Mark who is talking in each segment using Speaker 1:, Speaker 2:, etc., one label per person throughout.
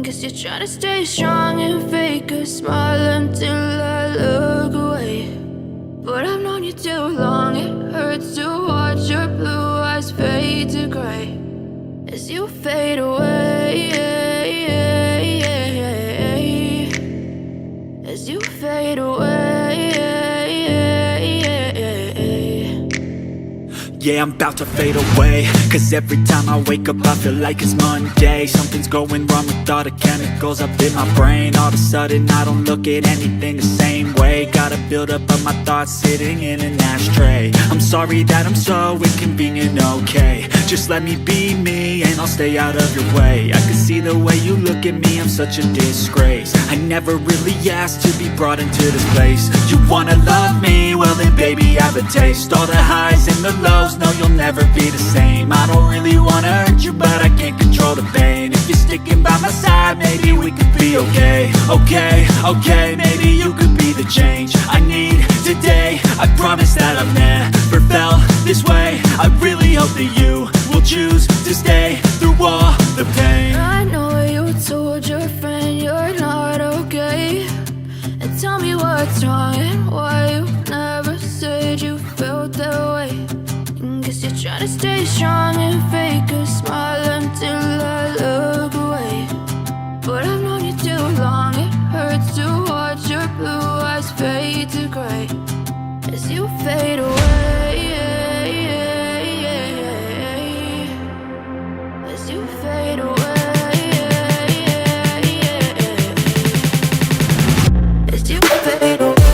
Speaker 1: Guess you're trying to stay strong and fake a smile until I look away. But I've known you too long, it hurts to watch your blue eyes fade to gray as you fade away, as you fade away.
Speaker 2: Yeah, I'm about to fade away, cause every time I wake up I feel like it's Monday. Something's going wrong with all the chemicals up in my brain. All of a sudden I don't look at anything the same way. Gotta build up of my thoughts sitting in an ashtray. I'm sorry that I'm so inconvenient, okay. Just let me be me and I'll stay out of your way. I can see the way you look at me, I'm such a disgrace. I never really asked to be brought into this place. You wanna love me? Well then baby I have a taste. All the highs and the lows, no you'll never be the same. I don't really wanna hurt you but I can't control the pain. If you're sticking by my side maybe we could be okay. Okay, maybe you could be the change I need today. I promise that I've never felt this way. I really hope that you will choose to stay through all the pain.
Speaker 1: I know you told your friend you're not okay, and tell me what's wrong and why you never said you felt that way. Guess you're trying to stay strong and fake a smile until I look away. But I've known you too long, it hurts to watch your blue eyes fade to gray as you fade away, as you fade away, as you fade away.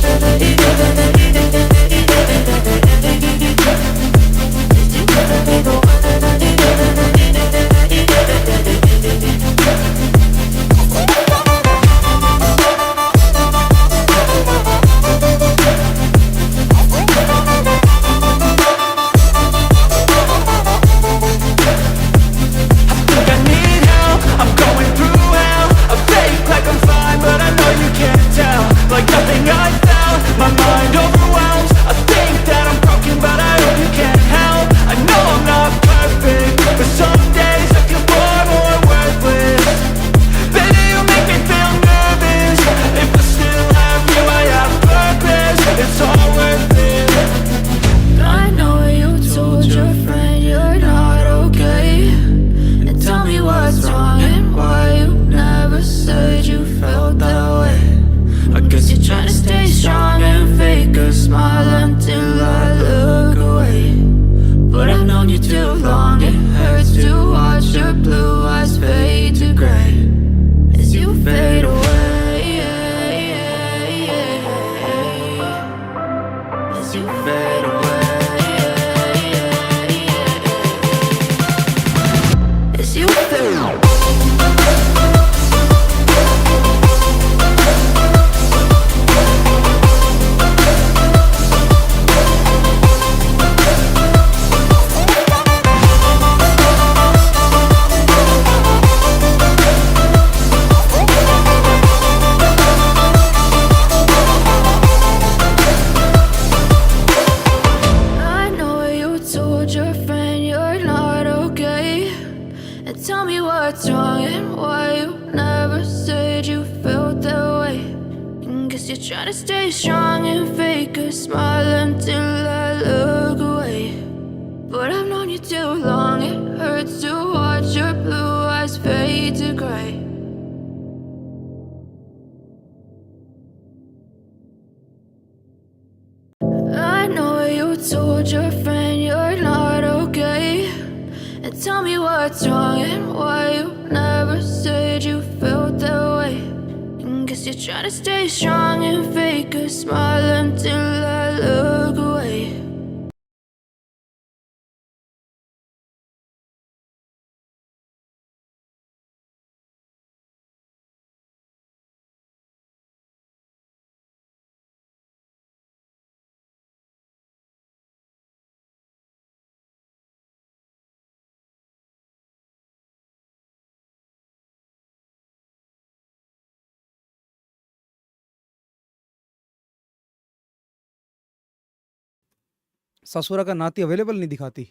Speaker 3: ससुरा का नाती available नहीं दिखाती।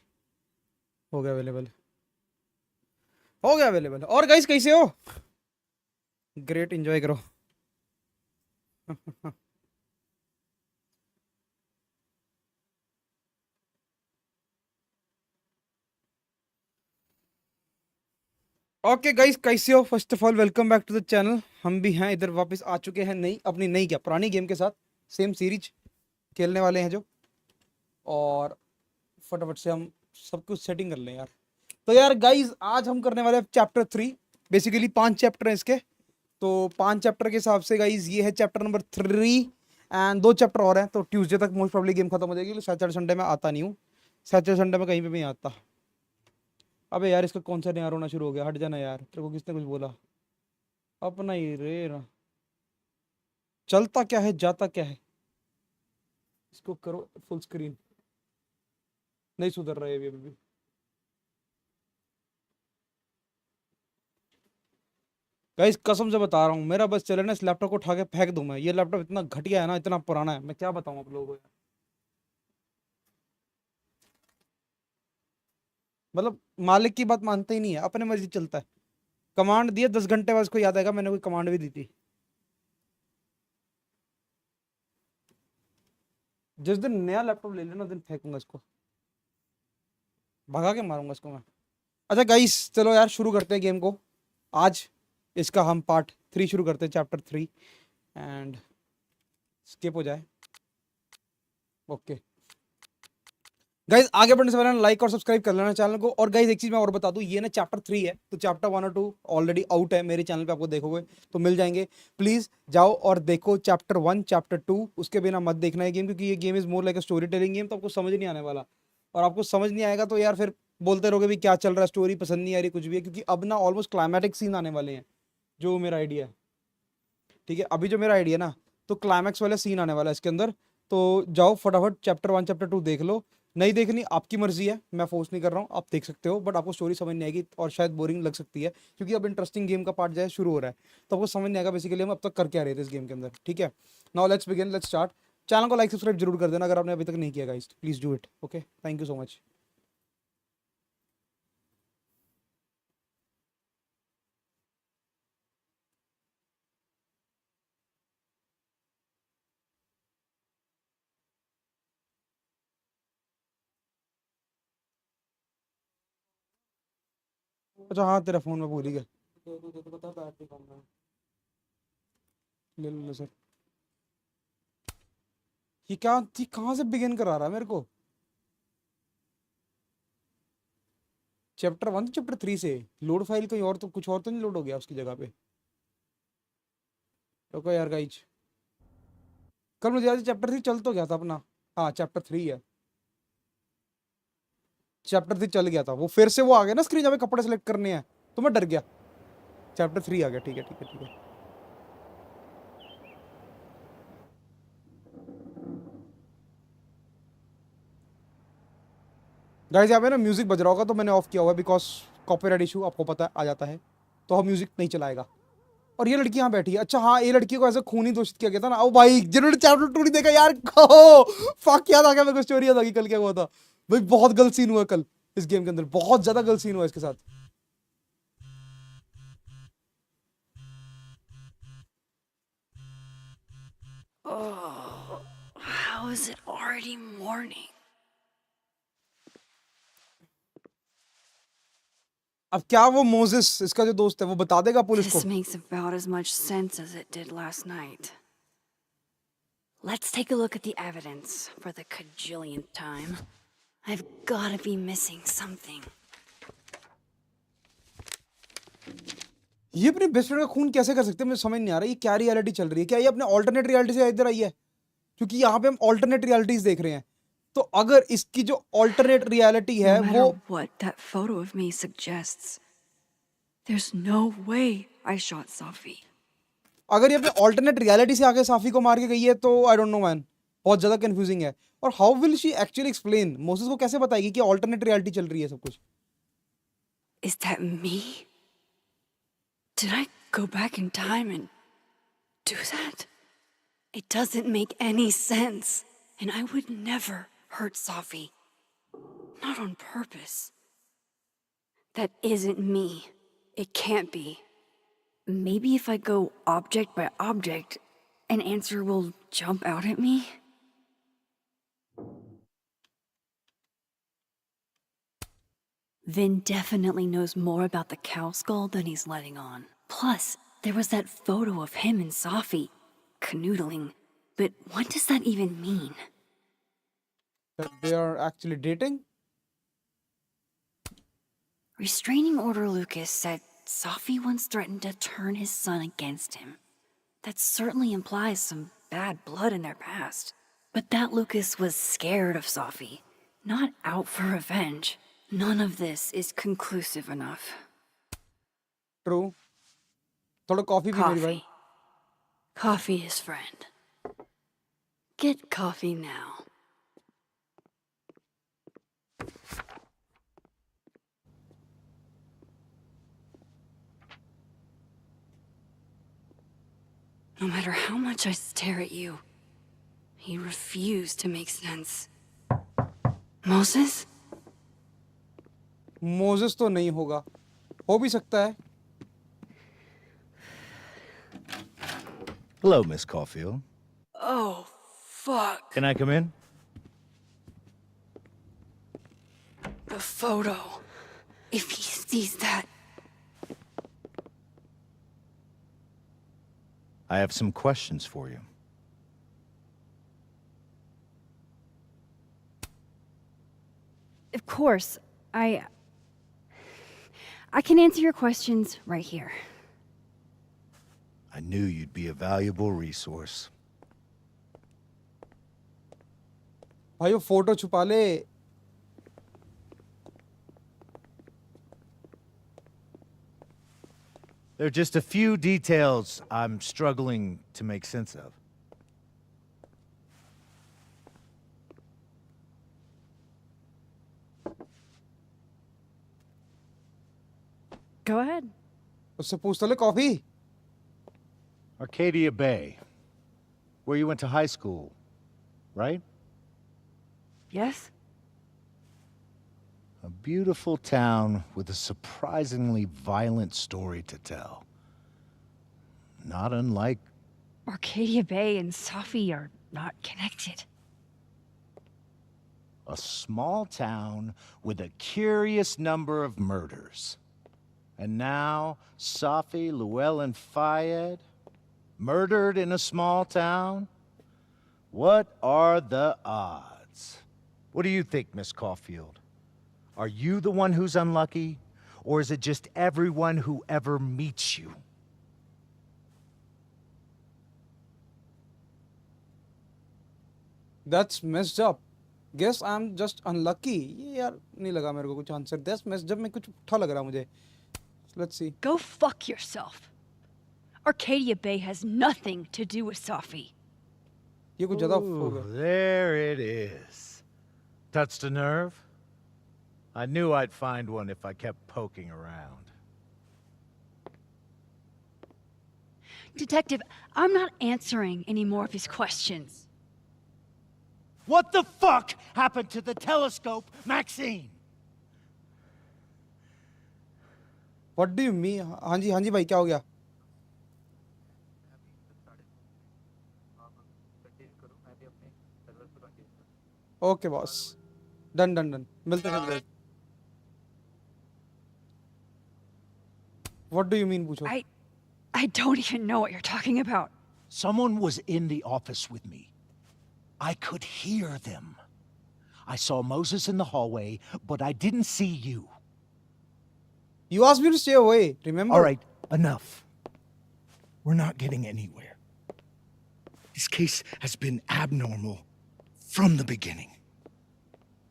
Speaker 3: हो गया available, हो गया available. और गाइस कैसे हो? ग्रेट, एंजॉय करो। ओके गाइस, कैसे हो? First of all welcome back to the channel. हम भी हैं इधर, वापस आ चुके हैं नई, अपनी नई क्या पुरानी गेम के साथ, सेम सीरीज खेलने वाले हैं जो। और फटाफट से हम सब कुछ सेटिंग कर लें यार। तो यार गाइस, आज हम करने वाले हैं चैप्टर 3। बेसिकली 5 चैप्टर हैं इसके। तो 5 चैप्टर के हिसाब से गाइस ये है चैप्टर नंबर 3। एंड 2 चैप्टर और हैं, तो ट्यूसडे तक मोस्ट प्रॉब्ली गेम खत्म हो जाएगी। सैटरडे संडे में आता नहीं हूँ। सैटरडे संडे में कहीं पे भी नहीं आता। अबे यार, इसका कौन सा नया होना शुरू हो गया? हट जाना यार, तेरे को किसने कुछ बोला? अपना ही रे ना। चलता क्या है, जाता क्या है। इसको करो फुल स्क्रीन। नहीं सुधर रहा है अभी भी। गाइस कसम से बता रहा हूँ, मेरा बस चले ना, इस लैपटॉप को उठा के फेंक दूं मैं। ये लैपटॉप इतना घटिया है ना, इतना पुराना है, मैं क्या बताऊं आप लोगों को यार। मतलब मालिक की बात मानते ही नहीं है, अपने मर्जी चलता है। कमांड दिए 10 घंटे बाद उसको याद आएगा मैंने कोई कमांड भी दी थी। जिस दिन नया लैपटॉप ले लेना, उस दिन फेंकूंगा इसको, भगा के मारूंगा इसको मैं। अच्छा गाइस, चलो यार शुरू करते हैं गेम को। आज इसका हम पार्ट 3 शुरू करते हैं, चैप्टर 3। एंड स्किप हो जाए। ओके गाइज, आगे बढ़ने से पहले लाइक और सब्सक्राइब कर लेना चैनल को। और गाइज एक चीज मैं और बता दूं, ये ना चैप्टर 3 है, तो चैप्टर 1 और 2 ऑलरेडी आउट है मेरे चैनल पे, आपको देखोगे तो मिल जाएंगे। प्लीज जाओ और देखो चैप्टर 1 चैप्टर 2। उसके बिना मत देखना है गेम, क्योंकि ये game is more like a story telling game, तो आपको समझ नहीं आने वाला। और आपको समझ नहीं आएगा तो यार फिर बोलते रहोगे भी क्या चल रहा है, स्टोरी पसंद नहीं आ रही, कुछ भी है। क्योंकि अब ना ऑलमोस्ट क्लाइमैटिक सीन आने वाले हैं, जो मेरा आइडिया है। ठीक है, अभी जो मेरा आइडिया ना, तो क्लाइमैक्स वाला सीन आने वाला है इसके अंदर। तो जाओ फटाफट चैप्टर 1 चैप्टर 2 देख लो। नहीं देखनी आपकी मर्जी है, मैं फोर्स नहीं कर रहा हूँ, आप देख सकते हो। बट आपको स्टोरी समझ नहीं आएगी और शायद बोरिंग लग सकती है, क्योंकि अब इंटरेस्टिंग गेम का पार्ट जो है शुरू हो रहा है। तो आपको समझ नहीं आएगा बेसिकली हम अब तक कर क्या रहे थे इस गेम के अंदर। ठीक है, now let's begin, let's start. Channel को लाइक सब्सक्राइब जरूर कर देना अगर आपने अभी तक नहीं किया guys, please do it. Okay, thank you so much. अच्छा हाँ, तेरा फोन में भूल ही गया। ले लो ले सर। ये क्या थी, कहाँ से बिगिन करा रहा है मेरे को? चैप्टर 1 चैप्टर 3 से लोड फाइल कहीं और, तो कुछ और तो नहीं लोड हो गया उसकी जगह पे? रुको यार गाइज, कल मुझे याद चैप्टर 3 चल तो गया था अपना। हाँ चैप्टर 3 है। चैप्टर 3 चल गया था, वो फिर से वो आ गया ना स्क्रीन जहाँ पे कपड़े सेलेक्ट करने हैं, तो मैं डर गया। चैप्टर 3 आ गया, ठीक है ठीक है ठीक है। गाइस यहाँ पे ना म्यूजिक बज रहा होगा, तो मैंने ऑफ किया हुआ है बिकॉज कॉपीराइट इशू आपको पता है आ जाता है, तो हम म्यूजिक नहीं चलाएगा। और ये लड़की यहाँ बैठी है। अच्छा हाँ, ये लड़की को ऐसे खूनी दोषित किया गया था ना। ओ भाई, जिन्होंने चैप्टर 2 नहीं देखा यार, कहो फक, याद आ गया मेरे को, स्टोरी याद आ गई कल क्या हुआ था। भाई बहुत गलत सीन हुआ कल इस गेम के अंदर, बहुत ज्यादा गलत सीन हुआ इसके साथ।
Speaker 1: Oh, how is it already morning?
Speaker 3: अब क्या वो मोजेस इसका जो दोस्त है वो बता देगा पुलिस को?
Speaker 1: This makes about as much sense as it did last night. Let's take a look at the evidence for the cajillionth time. I've gotta be missing something.
Speaker 3: ये अपने बेस्ट फ्रेंड का खून कैसे कर सकते हैं, मुझे समझ नहीं आ रहा। ये क्या रियलिटी चल रही है? क्या ये अपने ऑल्टरनेट रियलिटी से इधर आई है? क्योंकि यहाँ पे हम ऑल्टरनेट रियलिटीज देख रहे हैं। तो अगर इसकी जो ऑल्टरनेट रियलिटी है
Speaker 1: No
Speaker 3: वो,
Speaker 1: matter what that photo of me suggests, there's no way I shot Safi.
Speaker 3: अगर ये अपने ऑल्टरनेट रियलिटी से आके साफी को मार के गई है, तो आई डोंट नो मैन, बहुत ज्यादा कंफ्यूजिंग है। और how will she actually explain? Moses को कैसे बताएगी कि ऑल्टरनेट रियलिटी चल रही है सब कुछ?
Speaker 1: Is that me? Did I go back in time and do that? It doesn't make any sense. And I would never hurt Safi. Not on purpose. That isn't me. It can't be.
Speaker 4: Maybe if I go object by object, an answer will jump out at me? Vin definitely knows more about the cow skull than he's letting on. Plus, there was that photo of him and Safi, canoodling. But what does that even mean?
Speaker 3: That they are actually dating?
Speaker 4: Restraining Order Lucas said Safi once threatened to turn his son against him. That certainly implies some bad blood in their past. But that Lucas was scared of Safi, not out for revenge. None of this is conclusive enough.
Speaker 3: True. थोड़ा coffee P मेरी भाई.
Speaker 4: Coffee is friend. Get coffee now. No matter how much I stare at you, he refused to make sense. Moses?
Speaker 3: Moses तो नहीं होगा. हो भी सकता है.
Speaker 5: Hello, Miss Caulfield.
Speaker 4: Oh, fuck.
Speaker 5: Can I come in?
Speaker 4: The photo. If he sees that...
Speaker 5: I have some questions for you.
Speaker 4: Of course, I can answer your questions right here.
Speaker 5: I knew you'd be a valuable resource.
Speaker 3: भाई वो photo छुपा ले.
Speaker 5: There are just a few details I'm struggling to make sense of.
Speaker 4: Go ahead.
Speaker 3: उससे पूछता ले coffee.
Speaker 5: Arcadia Bay, where you went to high school, right?
Speaker 4: Yes?
Speaker 5: A beautiful town with a surprisingly violent story to tell. Not unlike...
Speaker 4: Arcadia Bay and Safi are not connected.
Speaker 5: a small town with a curious number of murders. And now, Safi, Llewellyn Fayed, murdered in a small town? What are the odds? What do you think, Miss Caulfield? Are you the one who's unlucky? Or is it just everyone who ever meets you?
Speaker 3: That's messed up. Guess I'm just unlucky. ये यार नहीं लगा मेरे को कुछ answer. That's messed up. में कुछ उठा लग रहा मुझे. Let's see.
Speaker 6: Go fuck yourself. Arcadia Bay has nothing to do with Safi.
Speaker 3: ये कुछ ज़्यादा हो
Speaker 5: Ooh,
Speaker 3: गया.
Speaker 5: there it is. Touched a nerve? I knew I'd find one if I kept poking around.
Speaker 6: Detective, I'm not answering any more of his questions.
Speaker 5: What the fuck happened to the telescope, Maxine?
Speaker 3: What do you mean? हाँ जी भाई क्या हो गया? Okay boss. Done. मिलते हैं फिर. What do you mean पूछो?
Speaker 6: I don't even know what you're talking about.
Speaker 5: Someone was in the office with me. I could hear them. I saw Moses in the hallway, but I didn't see you.
Speaker 3: You asked me to stay away. Remember?
Speaker 5: All right, enough. We're not getting anywhere. This case has been abnormal from the beginning.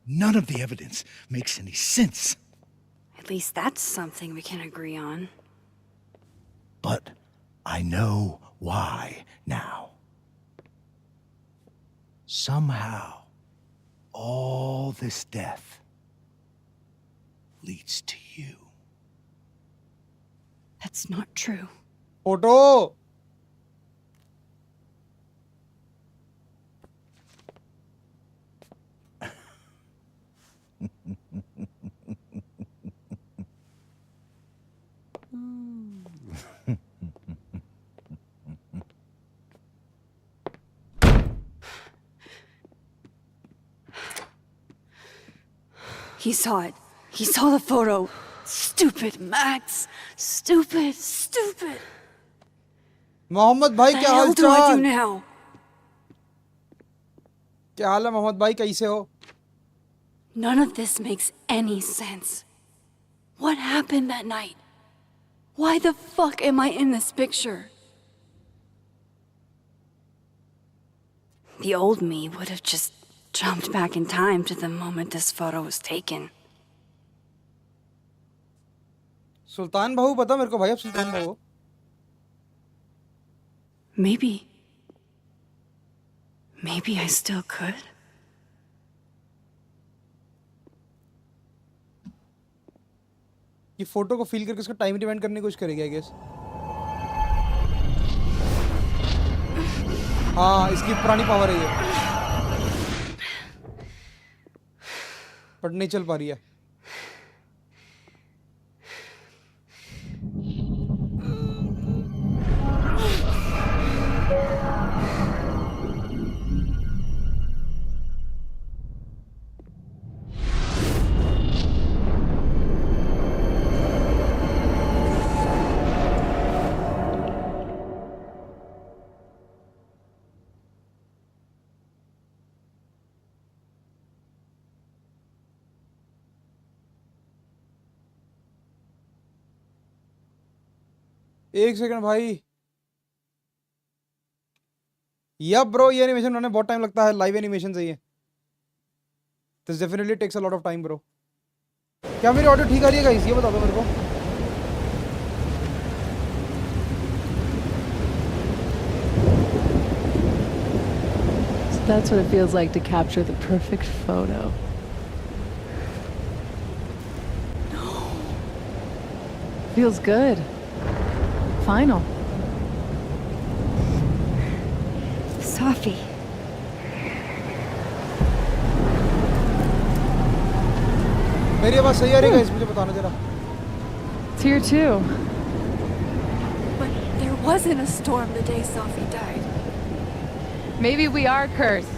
Speaker 5: None of the evidence makes any sense.
Speaker 4: At least that's something we can agree on.
Speaker 5: But I know why now. Somehow, all this death leads to you.
Speaker 6: That's not true.
Speaker 3: Photo.
Speaker 4: He saw it. He saw the photo. Stupid Max. Stupid, stupid.
Speaker 3: Mohammad भाई
Speaker 4: What the
Speaker 3: क्या हाल
Speaker 4: hell do I do
Speaker 3: चाल?
Speaker 4: now?
Speaker 3: क्या हाल है मोहम्मद भाई, कैसे हो?
Speaker 4: None of this makes any sense. What happened that night? Why the fuck am I in this picture? The old me would have just jumped back in time to the moment this photo was taken.
Speaker 3: सुल्तान बाहू पता मेरे को भाई, अब सुल्तान बाहू
Speaker 4: Maybe I still could.
Speaker 3: ये photo को feel करके इसका time rewind करने की कोशिश करेगी आई गेस। हाँ, इसकी पुरानी पावर है ये, बट नहीं चल पा रही है। एक सेकंड भाई। या ब्रो, ये एनिमेशन बनाने बहुत टाइम लगता है, लाइव एनिमेशन चाहिए। This definitely takes a lot of time bro. क्या मेरी ऑडियो ठीक आ रही है गाइस, ये बता दो मेरे को।
Speaker 7: So that's what it feels like to capture the perfect photo. No. Feels good. Final.
Speaker 4: Sophie.
Speaker 3: मेरी आवाज सही आ रही है गाइस, मुझे बताना जरा।
Speaker 7: It's here too.
Speaker 4: But there wasn't a storm the day Sophie died.
Speaker 7: Maybe we are cursed.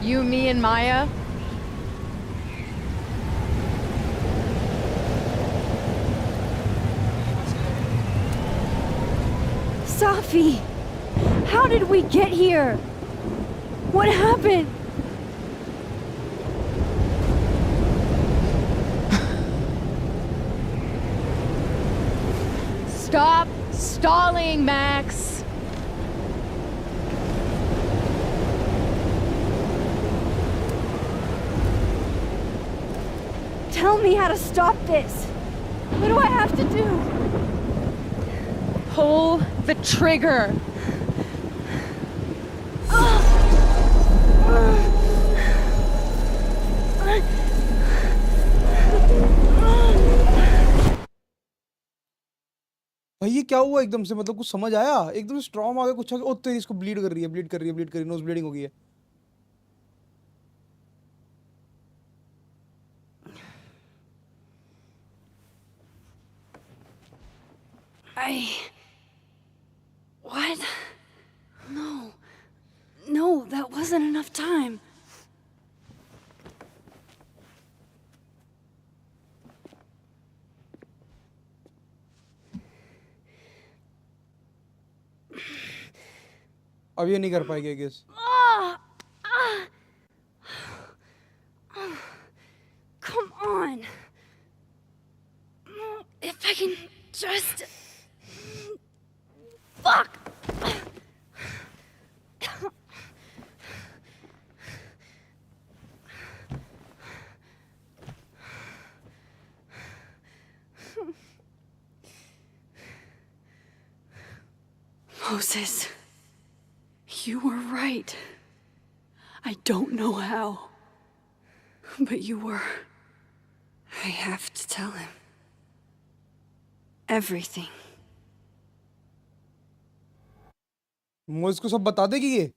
Speaker 7: You, me, and Maya.
Speaker 4: Sophie! How did we get here? What happened?
Speaker 7: Stop stalling, Max.
Speaker 4: Tell me how to stop this. What do I have to do?
Speaker 7: Pull the trigger.
Speaker 3: भाई ये क्या हुआ एकदम से, मतलब कुछ समझ आया? एकदम से स्ट्रॉम आ गया, कुछ आ गया। ओ तेरी, इसको ब्लीड कर रही है, ब्लीड कर रही है, ब्लीड कर रही है, नोज ब्लीडिंग हो गई है।
Speaker 4: What? No, that wasn't enough time.
Speaker 3: अब ये नहीं कर पाएगी I guess.
Speaker 4: Come on. If I can just... Fuck! Moses, you were right. I don't know how, but you were. I have to tell him. Everything.
Speaker 3: Moz को सब बता देगी ये?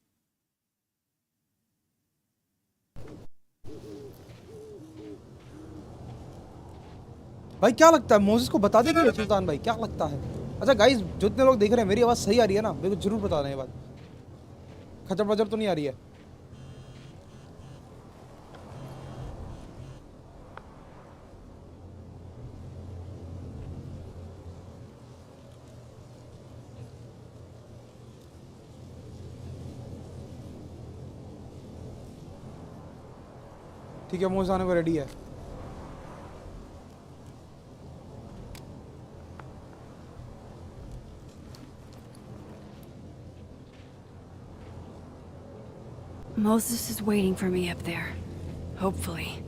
Speaker 3: भाई क्या लगता है, मोज़ेस को बता देगी सुल्तान भाई? क्या लगता है? अच्छा गाइस, जितने लोग देख रहे हैं, मेरी आवाज सही आ रही है ना? मेरे को जरूर बता दें ये बात। खचर पचर तो नहीं आ रही है? ठीक है मोज आने को रेडी है.
Speaker 4: Moses is waiting for me up there. Hopefully.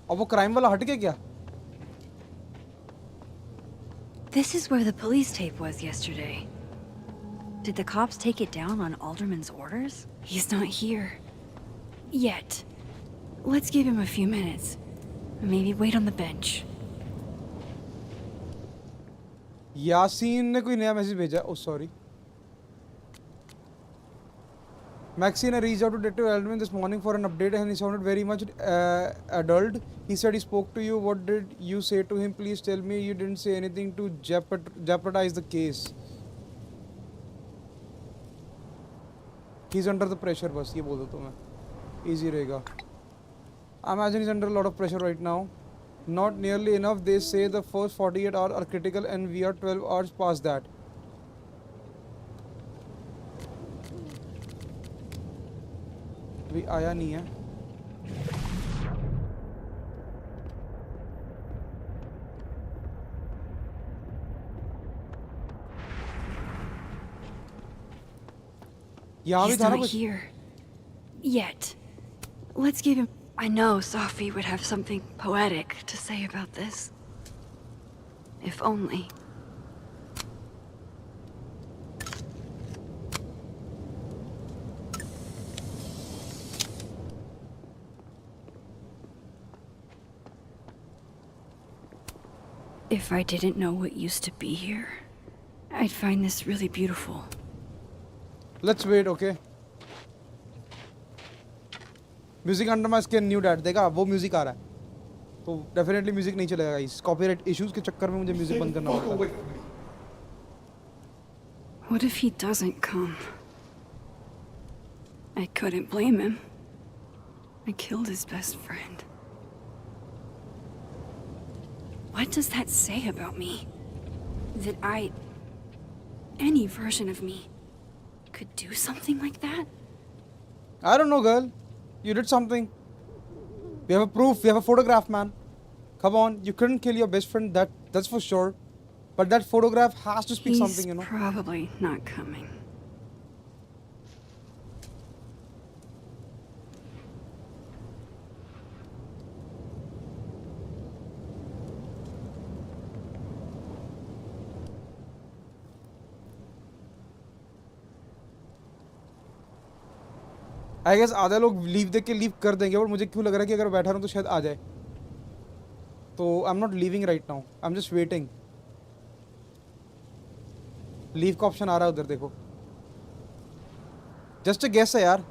Speaker 3: अब वो क्राइम वाला हट गया क्या?
Speaker 4: This is where the police tape was yesterday. Did the cops take it down on Alderman's orders? He's not here. Yet. Let's give him a few minutes. Maybe wait on the bench.
Speaker 3: Yasin ने कोई नया message भेजा. Oh sorry. Maxine reached out to Detective Alderman this morning for an update and he sounded very much adult. He said he spoke to you. What did you say to him? Please tell me you didn't say anything to jeopardize the case. He's under the pressure बस ये बोल दो तो मैं. Easy रहेगा. I imagine he's under a lot of pressure right now. Not nearly enough. They say the first 48 hours are critical and we are 12 hours past that. अभी आया नहीं है. यहाँ भी
Speaker 4: He's
Speaker 3: था ना
Speaker 4: not
Speaker 3: कुछ.
Speaker 4: here. Yet. Let's give him... I know Sophie would have something poetic to say about this. If only. If I didn't know what used to be here, I'd find this really beautiful.
Speaker 3: Let's wait, okay? Music under my skin, new dad. देखा वो music आ रहा है. तो definitely music नहीं चलेगा इस copyright issues के चक्कर में मुझे music बंद करना पड़ता है.
Speaker 4: What if he doesn't come? I couldn't blame him. I killed his best friend. What does that say about me? That any version of me, could do something like that?
Speaker 3: I don't know, girl. You did something. We have a proof. We have a photograph, man. Come on, you couldn't kill your best friend. That's for sure. But that photograph has to speak something, you know.
Speaker 4: He's probably not coming.
Speaker 3: I guess आधे लोग leave देख के leave कर देंगे और मुझे क्यों लग रहा है कि अगर बैठा रहूँ तो शायद आ जाए. तो I am not leaving right now. I am just waiting. Leave का ऑप्शन आ रहा है उधर देखो. जस्ट अ गेस है यार.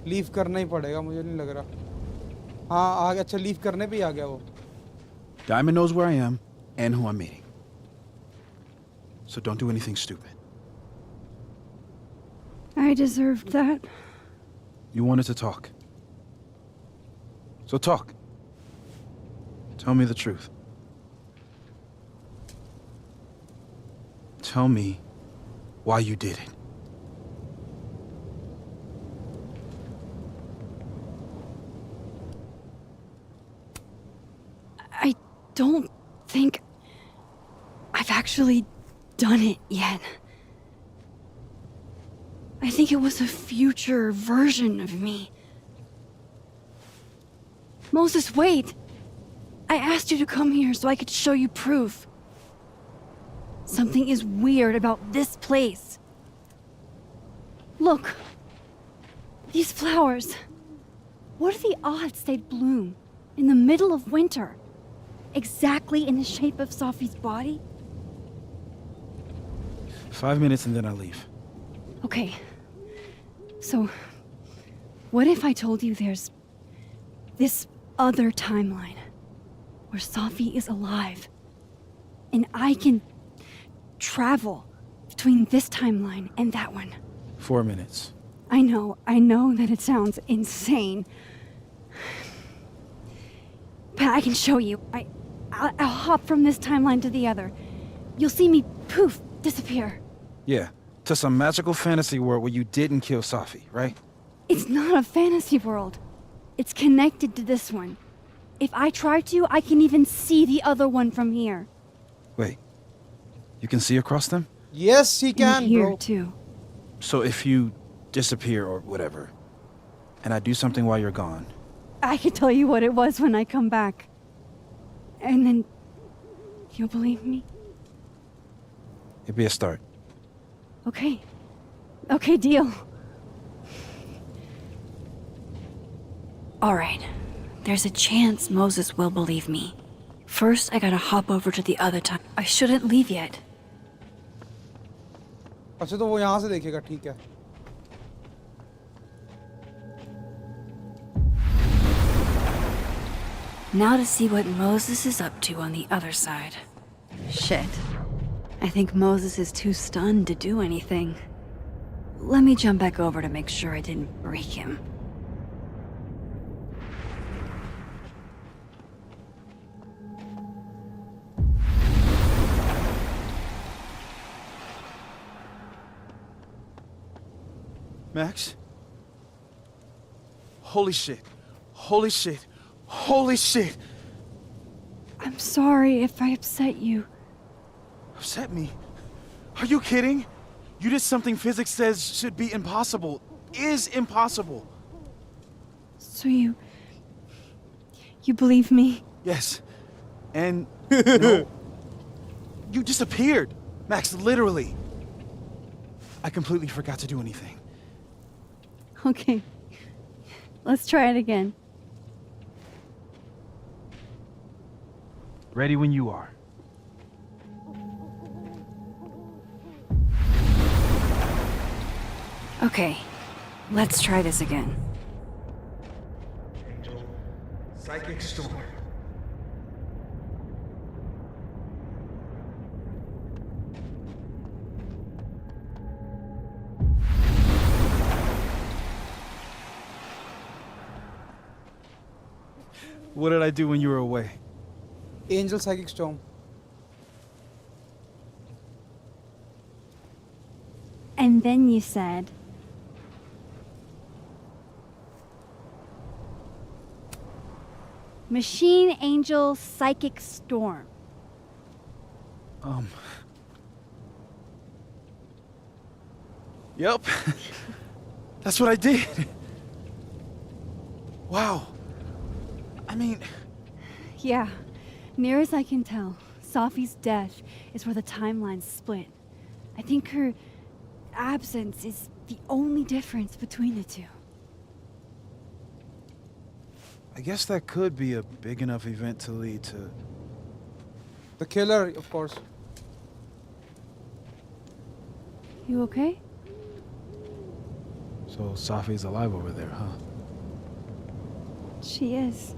Speaker 3: लीव करना ही पड़ेगा मुझे नहीं लग रहा. हाँ आ गया. अच्छा लीव करने पे ही आ गया वो.
Speaker 8: Diamond knows where I am and who I'm meeting. So don't do anything stupid.
Speaker 4: I deserved that.
Speaker 8: You wanted to talk. So talk. Tell me the truth. Tell me why you did it.
Speaker 4: I don't think I've actually done it yet. I think it was a future version of me. Moses, wait! I asked you to come here so I could show you proof. Something is weird about this place. Look. These flowers. What are the odds they'd bloom in the middle of winter? Exactly in the shape of Sophie's body?
Speaker 8: 5 minutes and then I leave.
Speaker 4: Okay. So, what if I told you there's this other timeline where Sophie is alive And I can travel between this timeline and that one.
Speaker 8: 4 minutes.
Speaker 4: I know that it sounds insane. But I can show you. I'll hop from this timeline to the other. You'll see me, poof, disappear.
Speaker 8: Yeah, to some magical fantasy world where you didn't kill Safi, right?
Speaker 4: It's not a fantasy world. It's connected to this one. If I try to, I can even see the other one from here.
Speaker 8: Wait, you can see across them?
Speaker 3: Yes, he can,
Speaker 4: And here,
Speaker 3: bro.
Speaker 4: too.
Speaker 8: So if you disappear or whatever, and I do something while you're gone,
Speaker 4: I can tell you what it was when I come back. And then you'll believe me?
Speaker 8: it'd be a start.
Speaker 4: Okay. Okay, deal. All right. There's a chance Moses will believe me. First, I gotta hop over to the other time. I shouldn't leave yet.
Speaker 3: अच्छा तो वो यहाँ से देखेगा, ठीक है.
Speaker 4: Now to see what Moses is up to on the other side. Shit. I think Moses is too stunned to do anything. Let me jump back over to make sure I didn't break him.
Speaker 8: Max? Holy shit. Holy shit. Holy shit!
Speaker 4: I'm sorry if I upset you.
Speaker 8: Upset me? Are you kidding? You did something physics says should be impossible. Is impossible.
Speaker 4: So you believe me?
Speaker 8: Yes. And no, you disappeared. Max, literally. I completely forgot to do anything.
Speaker 4: Okay. Let's try it again.
Speaker 8: Ready when you are.
Speaker 4: Okay. Let's try this again.
Speaker 9: Psychic storm.
Speaker 8: What did I do when you were away?
Speaker 3: Angel Psychic Storm.
Speaker 4: And then you said... Machine Angel Psychic Storm.
Speaker 8: Yep. That's what I did. Wow. I mean...
Speaker 4: Yeah. Near as I can tell, Safi's death is where the timelines split. I think her absence is the only difference between the two.
Speaker 8: I guess that could be a big enough event to lead to...
Speaker 3: The killer, of course.
Speaker 4: You okay?
Speaker 8: So Safi's alive over there, huh?
Speaker 4: She is.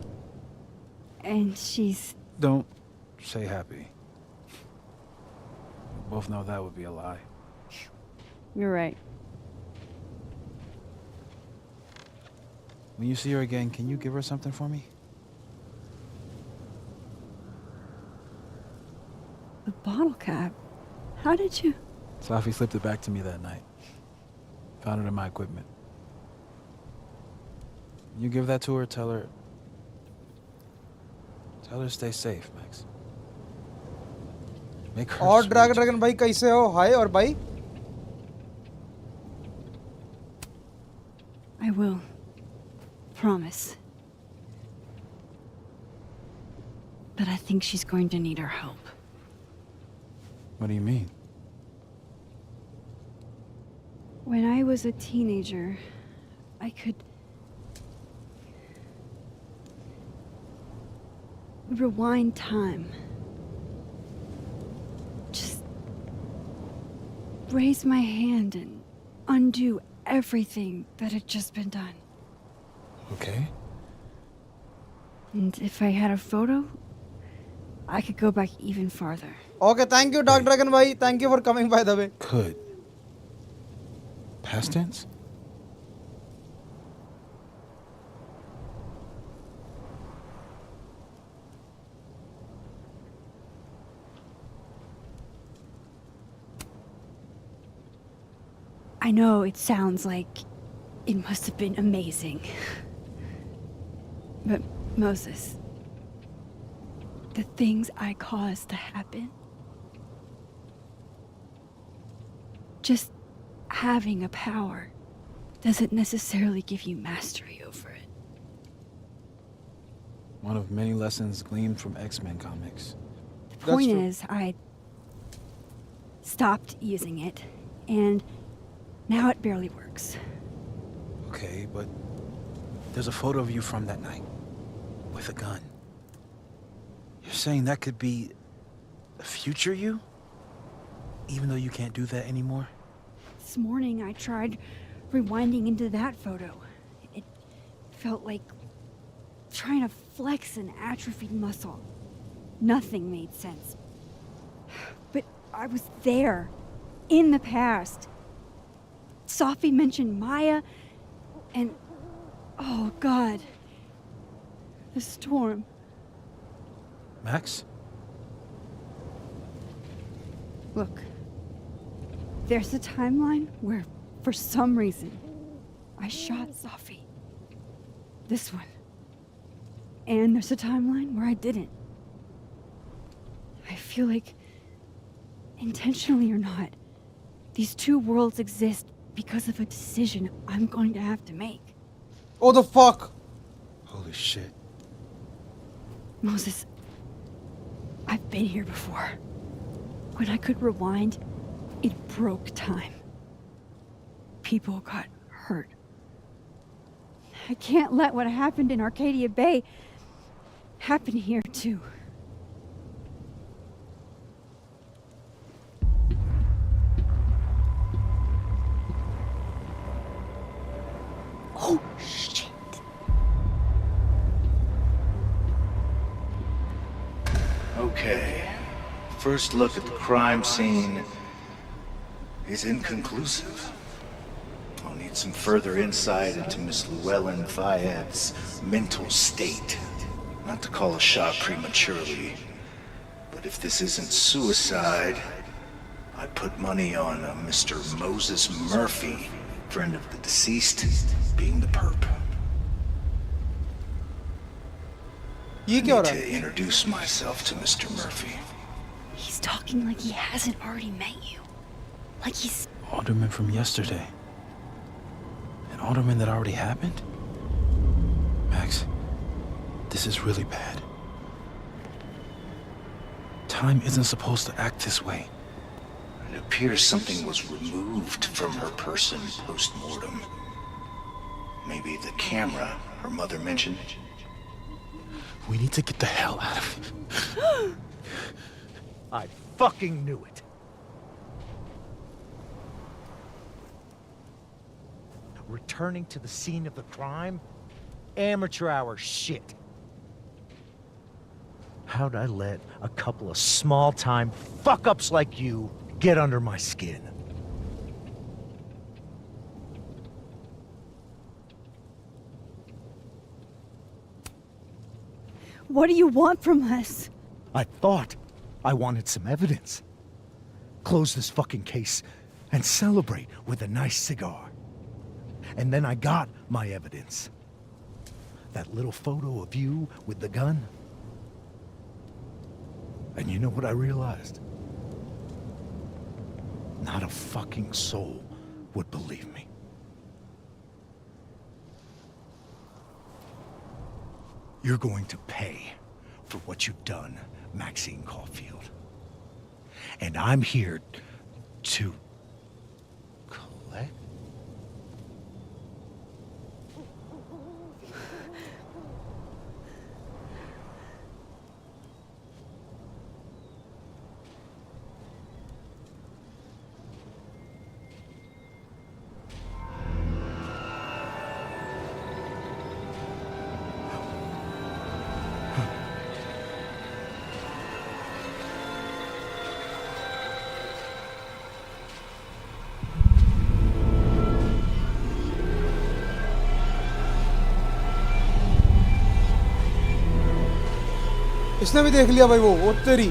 Speaker 4: And she's...
Speaker 8: Don't say happy. We both know that would be a lie.
Speaker 4: You're right.
Speaker 8: When you see her again, can you give her something for me?
Speaker 4: The bottle cap? How did you...
Speaker 8: Safi slipped it back to me that night. Found it in my equipment. You give that to her, tell her to stay safe, Max. Make her
Speaker 3: और
Speaker 8: sweet.
Speaker 3: Dragon भाई कैसे हो? हाय और भाई.
Speaker 4: I will. Promise. But I think she's going to need our help.
Speaker 8: What do you mean?
Speaker 4: When I was a teenager, I could... rewind time. Just... raise my hand and undo everything that had just been done.
Speaker 8: Okay.
Speaker 4: And if I had a photo,
Speaker 6: I could go back even farther.
Speaker 3: Okay, thank you, Dark Dragon bhai. Thank you for coming, by the way.
Speaker 8: Could. Past tense?
Speaker 6: I know it sounds like it must have been amazing. But Moses, the things I caused to happen, just having a power doesn't necessarily give you mastery over it.
Speaker 8: One of many lessons gleaned from X-Men comics.
Speaker 6: The point is, I stopped using it, and now it barely works.
Speaker 8: Okay, but there's a photo of you from that night. With a gun. You're saying that could be a future you? Even though you can't do that anymore?
Speaker 6: This morning I tried rewinding into that photo. It felt like trying to flex an atrophied muscle. Nothing made sense. But I was there, in the past. Sophie mentioned Maya, and oh God, the storm.
Speaker 8: Max?
Speaker 6: Look, there's a timeline where, for some reason, I shot Sophie. This one. And there's a timeline where I didn't. I feel like, intentionally or not, these two worlds exist because of a decision I'm going to have to make.
Speaker 3: Oh, the fuck?
Speaker 8: Holy shit.
Speaker 6: Moses, I've been here before. When I could rewind, it broke time. People got hurt. I can't let what happened in Arcadia Bay happen here too. Oh, shit.
Speaker 5: Okay. First look at the crime scene is inconclusive. I'll need some further insight into Miss Llewellyn Fayette's mental state. Not to call a shot prematurely, but if this isn't suicide, I put money on a Mr. Moses Murphy, friend of the deceased, being the perp.
Speaker 3: ये
Speaker 5: I
Speaker 3: क्या हो
Speaker 5: need
Speaker 3: रहा है?
Speaker 5: to introduce myself to Mr. Murphy.
Speaker 4: He's talking like he hasn't already met you. Like he's...
Speaker 8: Alderman from yesterday. An alderman that already happened? Max, this is really bad. Time isn't supposed to act this way.
Speaker 5: It appears something was removed from her person post-mortem. Maybe the camera her mother mentioned.
Speaker 8: We need to get the hell out of here.
Speaker 5: I fucking knew it. Returning to the scene of the crime? Amateur hour shit. How'd I let a couple of small-time fuck-ups like you get under my skin?
Speaker 6: What do you want from us?
Speaker 5: I thought I wanted some evidence. Close this fucking case and celebrate with a nice cigar. And then I got my evidence. That little photo of you with the gun. And you know what I realized? Not a fucking soul would believe me. You're going to pay for what you've done, Maxine Caulfield. And I'm here to collect.
Speaker 3: इसने भी देख लिया भाई वो तेरी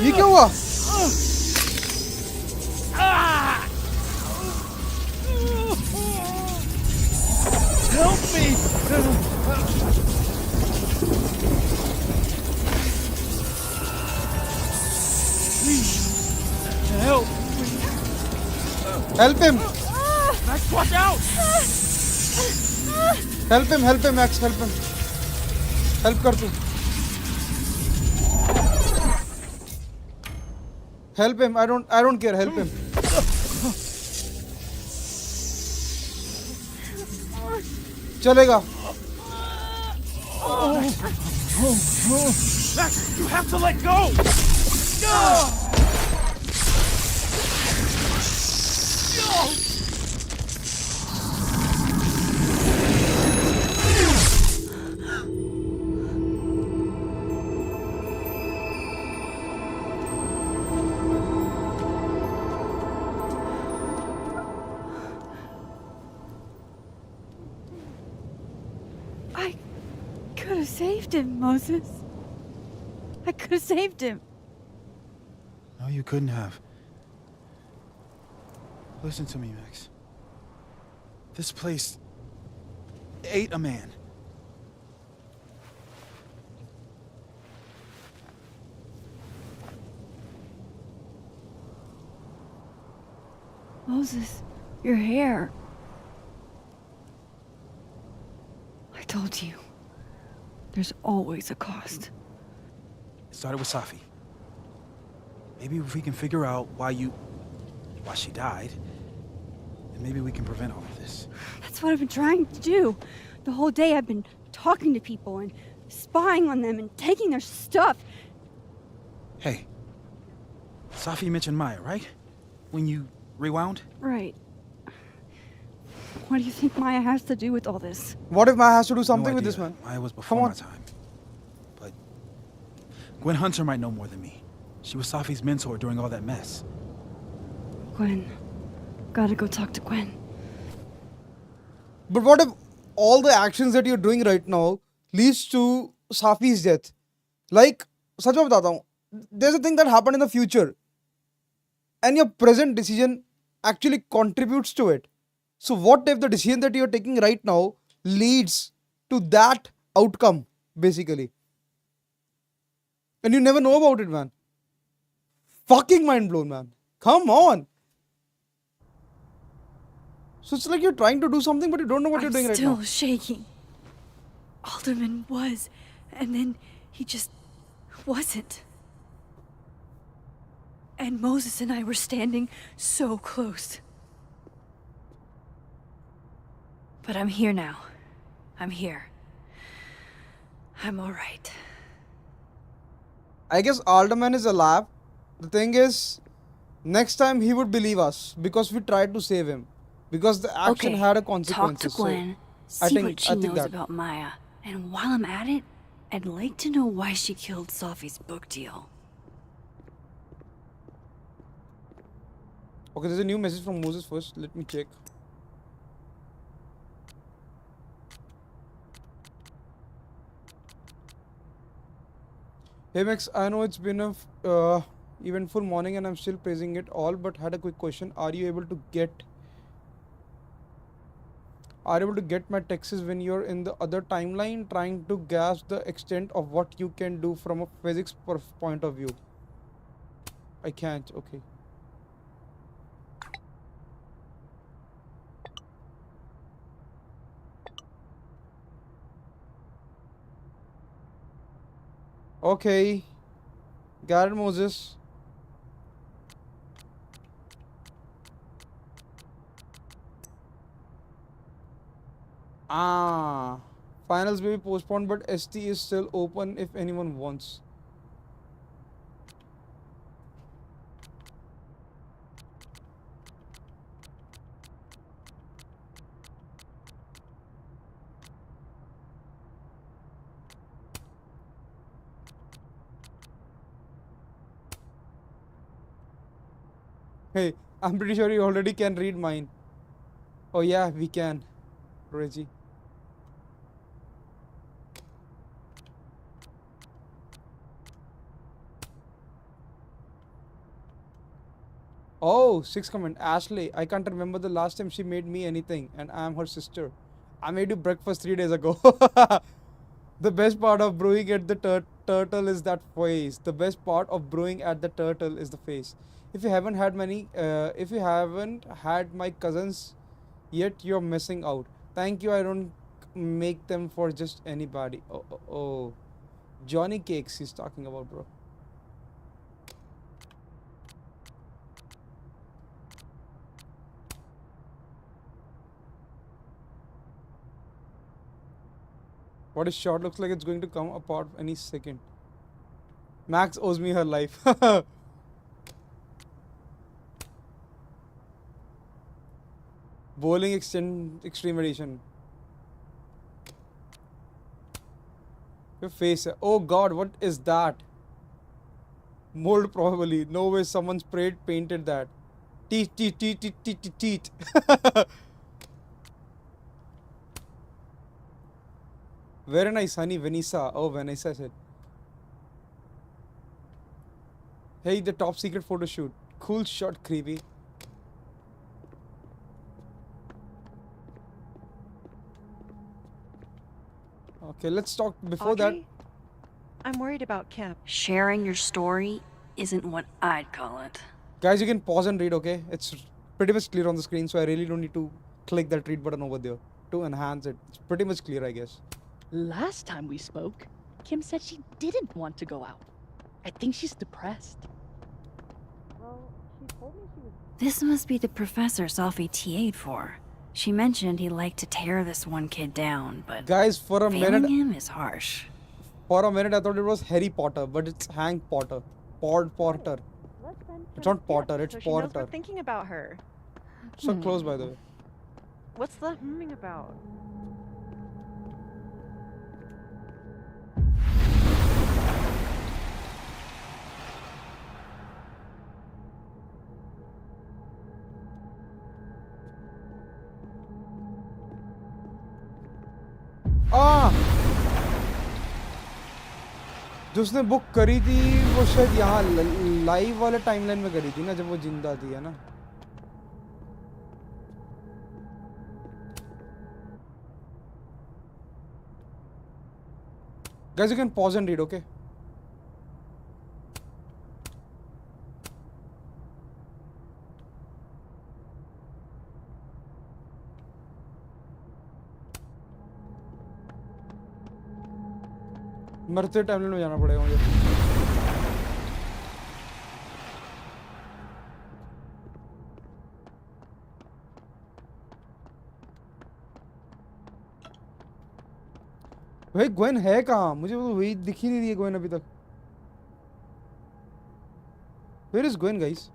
Speaker 3: ये क्या हुआ?
Speaker 5: Help me! Help!
Speaker 3: Help him!
Speaker 5: Max, watch out!
Speaker 3: Help him, Max, help him. Help कर तू. Help him. I don't care. Help him. चलेगा.
Speaker 5: Max, you have to let go!
Speaker 6: I could have saved him, Moses. I could have saved him.
Speaker 8: No, you couldn't have. Listen to me, Max. This place ate a man.
Speaker 6: Moses, your hair. I told you. There's always a cost.
Speaker 8: It started with Safi. Maybe if we can figure out why she died, then maybe we can prevent all of this.
Speaker 6: That's what I've been trying to do. The whole day I've been talking to people and spying on them and taking their stuff.
Speaker 8: Hey, Safi mentioned Maya, right? When you rewound?
Speaker 6: Right. What do you think Maya has to do with all this?
Speaker 3: What if Maya has to do something
Speaker 8: No
Speaker 3: with
Speaker 8: idea.
Speaker 3: this man?
Speaker 8: Maya was before
Speaker 3: Come
Speaker 8: my
Speaker 3: on.
Speaker 8: time. But Gwen Hunter might know more than me. She was Safi's mentor during all that mess.
Speaker 6: Gwen. Gotta go talk to Gwen.
Speaker 3: But what if all the actions that you're doing right now leads to Safi's death? Like, सच में बताता हूँ, there's a thing that happened in the future, and your present decision actually contributes to it. So what if the decision that you're taking right now leads to that outcome, basically? And you never know about it, man. Fucking mind blown, man. Come on. So it's like you're trying to do something, but you don't know what you're doing right now.
Speaker 6: I'm still shaking. Alderman was, and then he just wasn't. And Moses and I were standing so close. But I'm here now. I'm here. I'm alright.
Speaker 3: I guess Alderman is alive. The thing is, next time he would believe us because we tried to save him. Because the action had a consequence.
Speaker 4: Talk to Gwen,
Speaker 3: I
Speaker 4: see
Speaker 3: think-
Speaker 4: what she
Speaker 3: I think
Speaker 4: knows
Speaker 3: that-
Speaker 4: about Maya. And while I'm at it, I'd like to know why she killed Safi's book deal.
Speaker 3: Okay, there's a new message from Moses first. Let me check. Hey Max, I know it's been a eventful morning and I'm still praising it all, but had a quick question. Are you able to get my texts when you're in the other timeline, trying to grasp the extent of what you can do from a physics point of view? I can't. Okay. Okay. Got it, Moses. Finals may be postponed, but ST is still open if anyone wants. Hey, I'm pretty sure you already can read mine. Oh yeah, we can. Reggie. Oh, sixth comment. Ashley, I can't remember the last time she made me anything, and I am her sister. I made you breakfast 3 days ago. The best part of brewing at the turtle is that face. The best part of brewing at the turtle is the face. If you haven't had my cousins yet, you're missing out. Thank you. I don't make them for just anybody. Oh. Johnny cakes he's talking about, bro. What is short looks like it's going to come apart any second. Max owes me her life. Bowling Extreme Edition. Your face. Oh god, what is that? Mold probably. No way someone painted that. Teeth. Very nice, honey. Vanessa. Oh, Vanessa said. Hey, the top secret photo shoot. Cool shot, creepy. Okay, let's talk before
Speaker 10: Audrey? I'm worried about Kim.
Speaker 4: Sharing your story isn't what I'd call it.
Speaker 3: that. Guys, you can pause and read, okay? It's pretty much clear on the screen, so I really don't need to click that read button over there to enhance it. It's pretty much clear, I guess.
Speaker 11: Last time we spoke, Kim said she didn't want to go out. I think she's depressed.
Speaker 4: This must be the professor Sophie TA'd for. She mentioned he liked to tear this one kid down, but
Speaker 3: Guys, for a
Speaker 4: failing
Speaker 3: minute,
Speaker 4: him is harsh.
Speaker 3: I thought it was Harry Potter, but it's Hank Potter. Porter. It's not Potter, it's
Speaker 10: So she knows
Speaker 3: Porter.
Speaker 10: we're thinking about her.
Speaker 3: So close, by the way.
Speaker 10: What's the humming about?
Speaker 3: जो उसने book करी थी वो शायद यहाँ live वाले timeline में करी थी ना, जब वो जिंदा थी, है ना? Guys, you can pause and read, okay? मरते टाइमलाइन में जाना पड़ेगा मुझे. भाई ग्वेन है कहाँ? मुझे वो वही दिख ही नहीं रही है ग्वेन अभी तक. Where is Gwen, guys?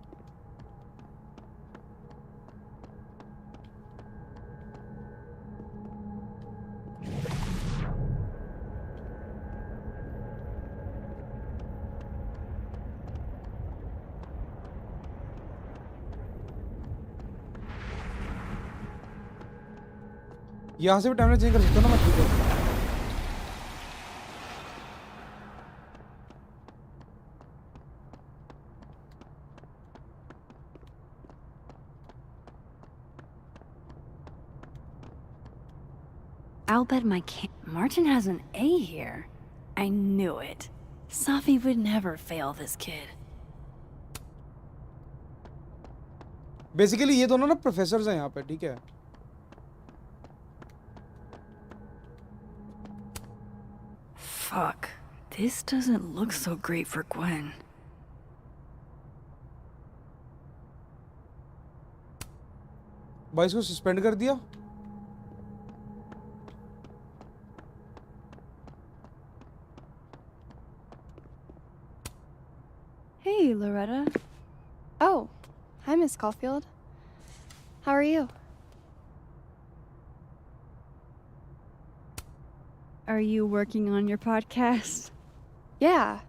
Speaker 3: यहाँ से भी टाइमलाइन चेंज कर सकते हो ना मैं, ठीक है.
Speaker 4: I'll bet Martin has an A here. I knew it. Sophie would never fail this kid.
Speaker 3: Basically ये दोनों ना प्रोफेसर्स हैं यहाँ पे, ठीक है.
Speaker 4: Fuck. This doesn't look so great for Gwen.
Speaker 3: भाई इसको सस्पेंड कर दिया.
Speaker 12: Hey, Loretta. Oh, hi, Miss Caulfield. How are you?
Speaker 6: Are you working on your podcast?
Speaker 12: Yeah.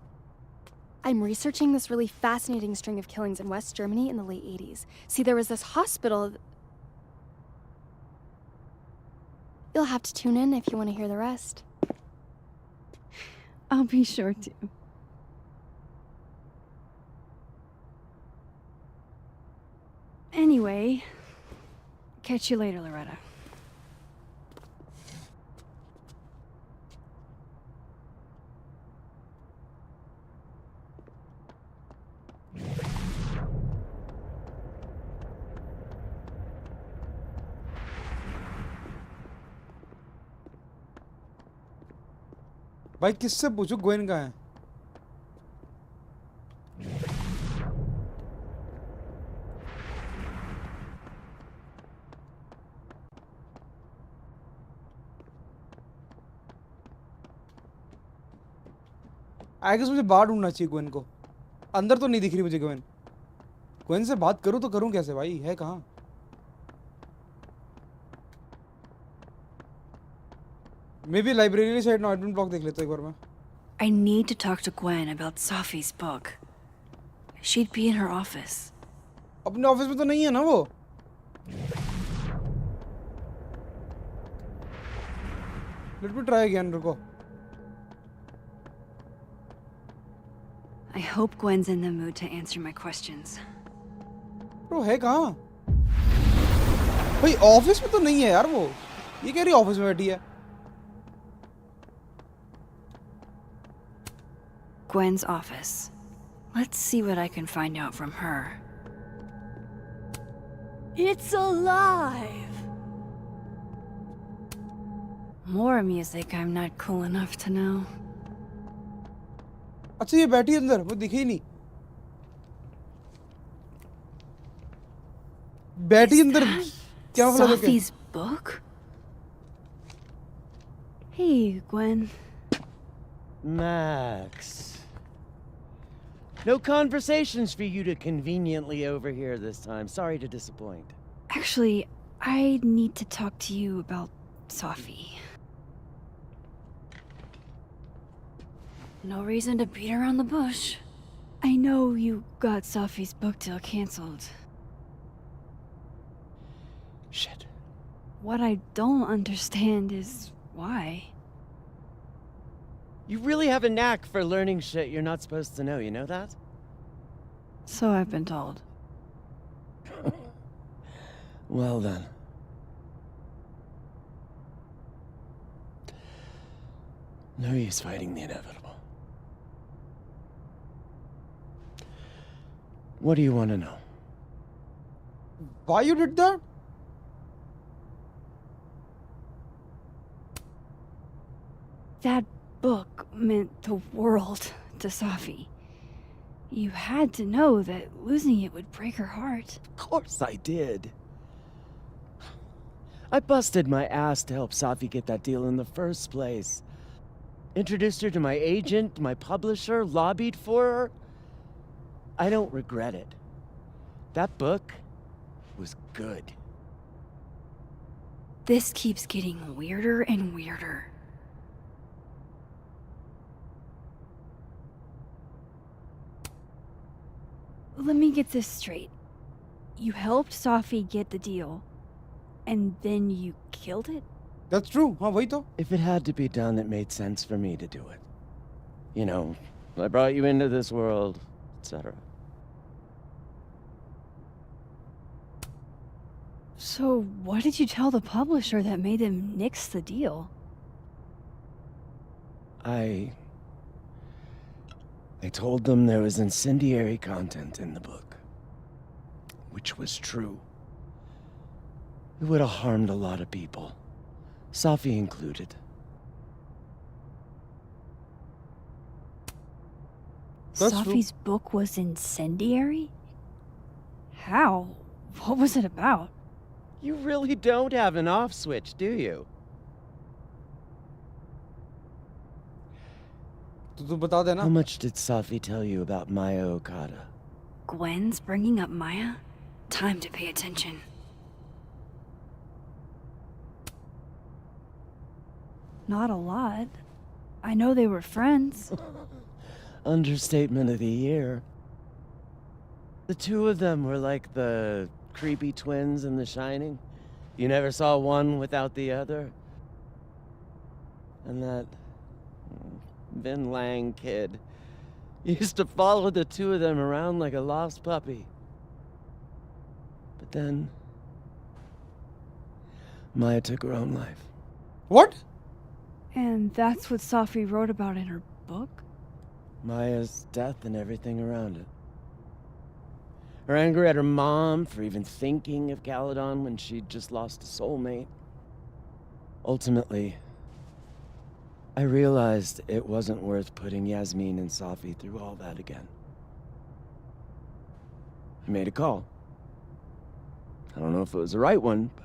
Speaker 12: I'm researching this really fascinating string of killings in West Germany in the late 80s. See, there was this hospital... You'll have to tune in if you want to hear the rest.
Speaker 6: I'll be sure to. Anyway, catch you later, Loretta.
Speaker 3: भाई किससे पूछूं Gwen कहाँ है? I guess मुझे बाहर ढूंढना चाहिए Gwen को. अंदर तो नहीं दिख रही मुझे ग्वेन. ग्वेन से बात करूं तो करूं कैसे भाई? है कहाँ? मे बी लाइब्रेरी साइड ना एडमिन ब्लॉक देख लेता एक बार मैं.
Speaker 4: I need to talk to Gwen about Safi's book. She'd be in her office.
Speaker 3: अपने ऑफिस में तो नहीं है ना वो. Let me try again. रुको.
Speaker 4: I hope Gwen's in the mood to answer my questions.
Speaker 3: Bro है कहाँ? भाई ऑफिस में तो नहीं है यार वो. ये कह रही ऑफिस में बैठी है.
Speaker 4: Gwen's office. Let's see what I can find out from her. It's alive! More music I'm not cool enough to know.
Speaker 3: अच्छा ये बैठी अंदर. वो दिखे ही नहीं. बैठी अंदर. क्या मतलब है?
Speaker 4: Safi's book? Hey, Gwen.
Speaker 13: Max. No conversations for you to conveniently overhear this time. Sorry to disappoint.
Speaker 6: Actually, I need to talk to you about Safi.
Speaker 4: No reason to beat around the bush.
Speaker 6: I know you got Safi's book deal canceled.
Speaker 13: Shit.
Speaker 6: What I don't understand is why.
Speaker 13: You really have a knack for learning shit you're not supposed to know, you know that?
Speaker 6: So I've been told.
Speaker 13: Well then. No use fighting the inevitable. What do you want to know?
Speaker 3: Why you did that?
Speaker 6: That book meant the world to Safi. You had to know that losing it would break her heart.
Speaker 13: Of course I did. I busted my ass to help Safi get that deal in the first place. Introduced her to my agent, my publisher, lobbied for her. I don't regret it. That book was good.
Speaker 4: This keeps getting weirder and weirder.
Speaker 6: Let me get this straight. You helped Safi get the deal, and then you killed it?
Speaker 3: That's true. हाँ वही तो.
Speaker 13: If it had to be done, it made sense for me to do it. You know, I brought you into this world, etc.
Speaker 6: So what did you tell the publisher that made them nix the deal?
Speaker 13: I told them there was incendiary content in the book. Which was true. It would have harmed a lot of people. Safi included.
Speaker 6: Safi's book was incendiary? How? What was it about?
Speaker 13: You really don't have an off switch, do you?
Speaker 3: तू बता देना.
Speaker 13: How much did Safi tell you about Maya Okada?
Speaker 4: Gwen's bringing up Maya? Time to pay attention.
Speaker 6: Not a lot. I know they were friends.
Speaker 13: Understatement of the year. The two of them were like the creepy twins in The Shining. You never saw one without the other. And that Vin Lang kid used to follow the two of them around like a lost puppy. But then Maya took her own life.
Speaker 3: What?
Speaker 6: And that's what Safi wrote about in her book?
Speaker 13: Maya's death and everything around it. Her anger at her mom for even thinking of Caledon when she'd just lost a soulmate. Ultimately, I realized it wasn't worth putting Yasmin and Safi through all that again. I made a call. I don't know if it was the right one, but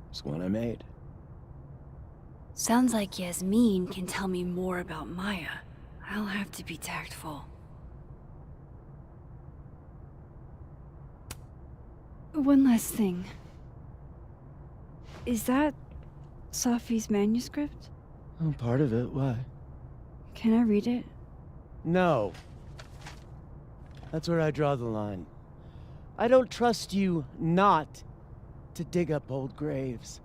Speaker 13: it's one I made.
Speaker 4: Sounds like Yasmin can tell me more about Maya. I'll have to be tactful.
Speaker 6: One last thing. Is that Safi's manuscript?
Speaker 13: Oh, part of it. Why?
Speaker 6: Can I read it?
Speaker 13: No. That's where I draw the line. I don't trust you not to dig up old graves.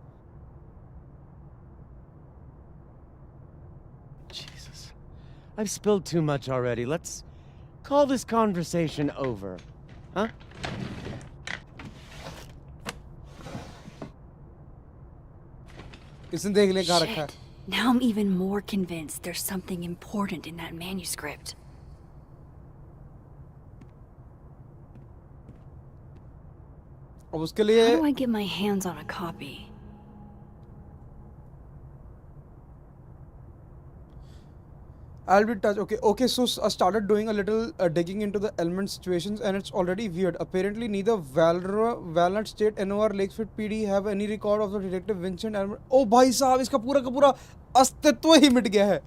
Speaker 13: Jesus. I've spilled too much already. Let's call this conversation over. Huh?
Speaker 3: इसने देख लिया कहाँ रखा है.
Speaker 4: Shit. Now I'm even more convinced there's something important in that manuscript.
Speaker 3: अब उसके लिए
Speaker 4: How do I get my hands on a copy?
Speaker 3: I'll be touched. Okay. So I started doing a little digging into the element situations, and it's already weird. Apparently, neither Walnut State NOR Lakesfield PD have any record of the detective Vincent Elmer. Oh, भाई साहब, इसका पूरा का पूरा अस्तित्व ही मिट गया है.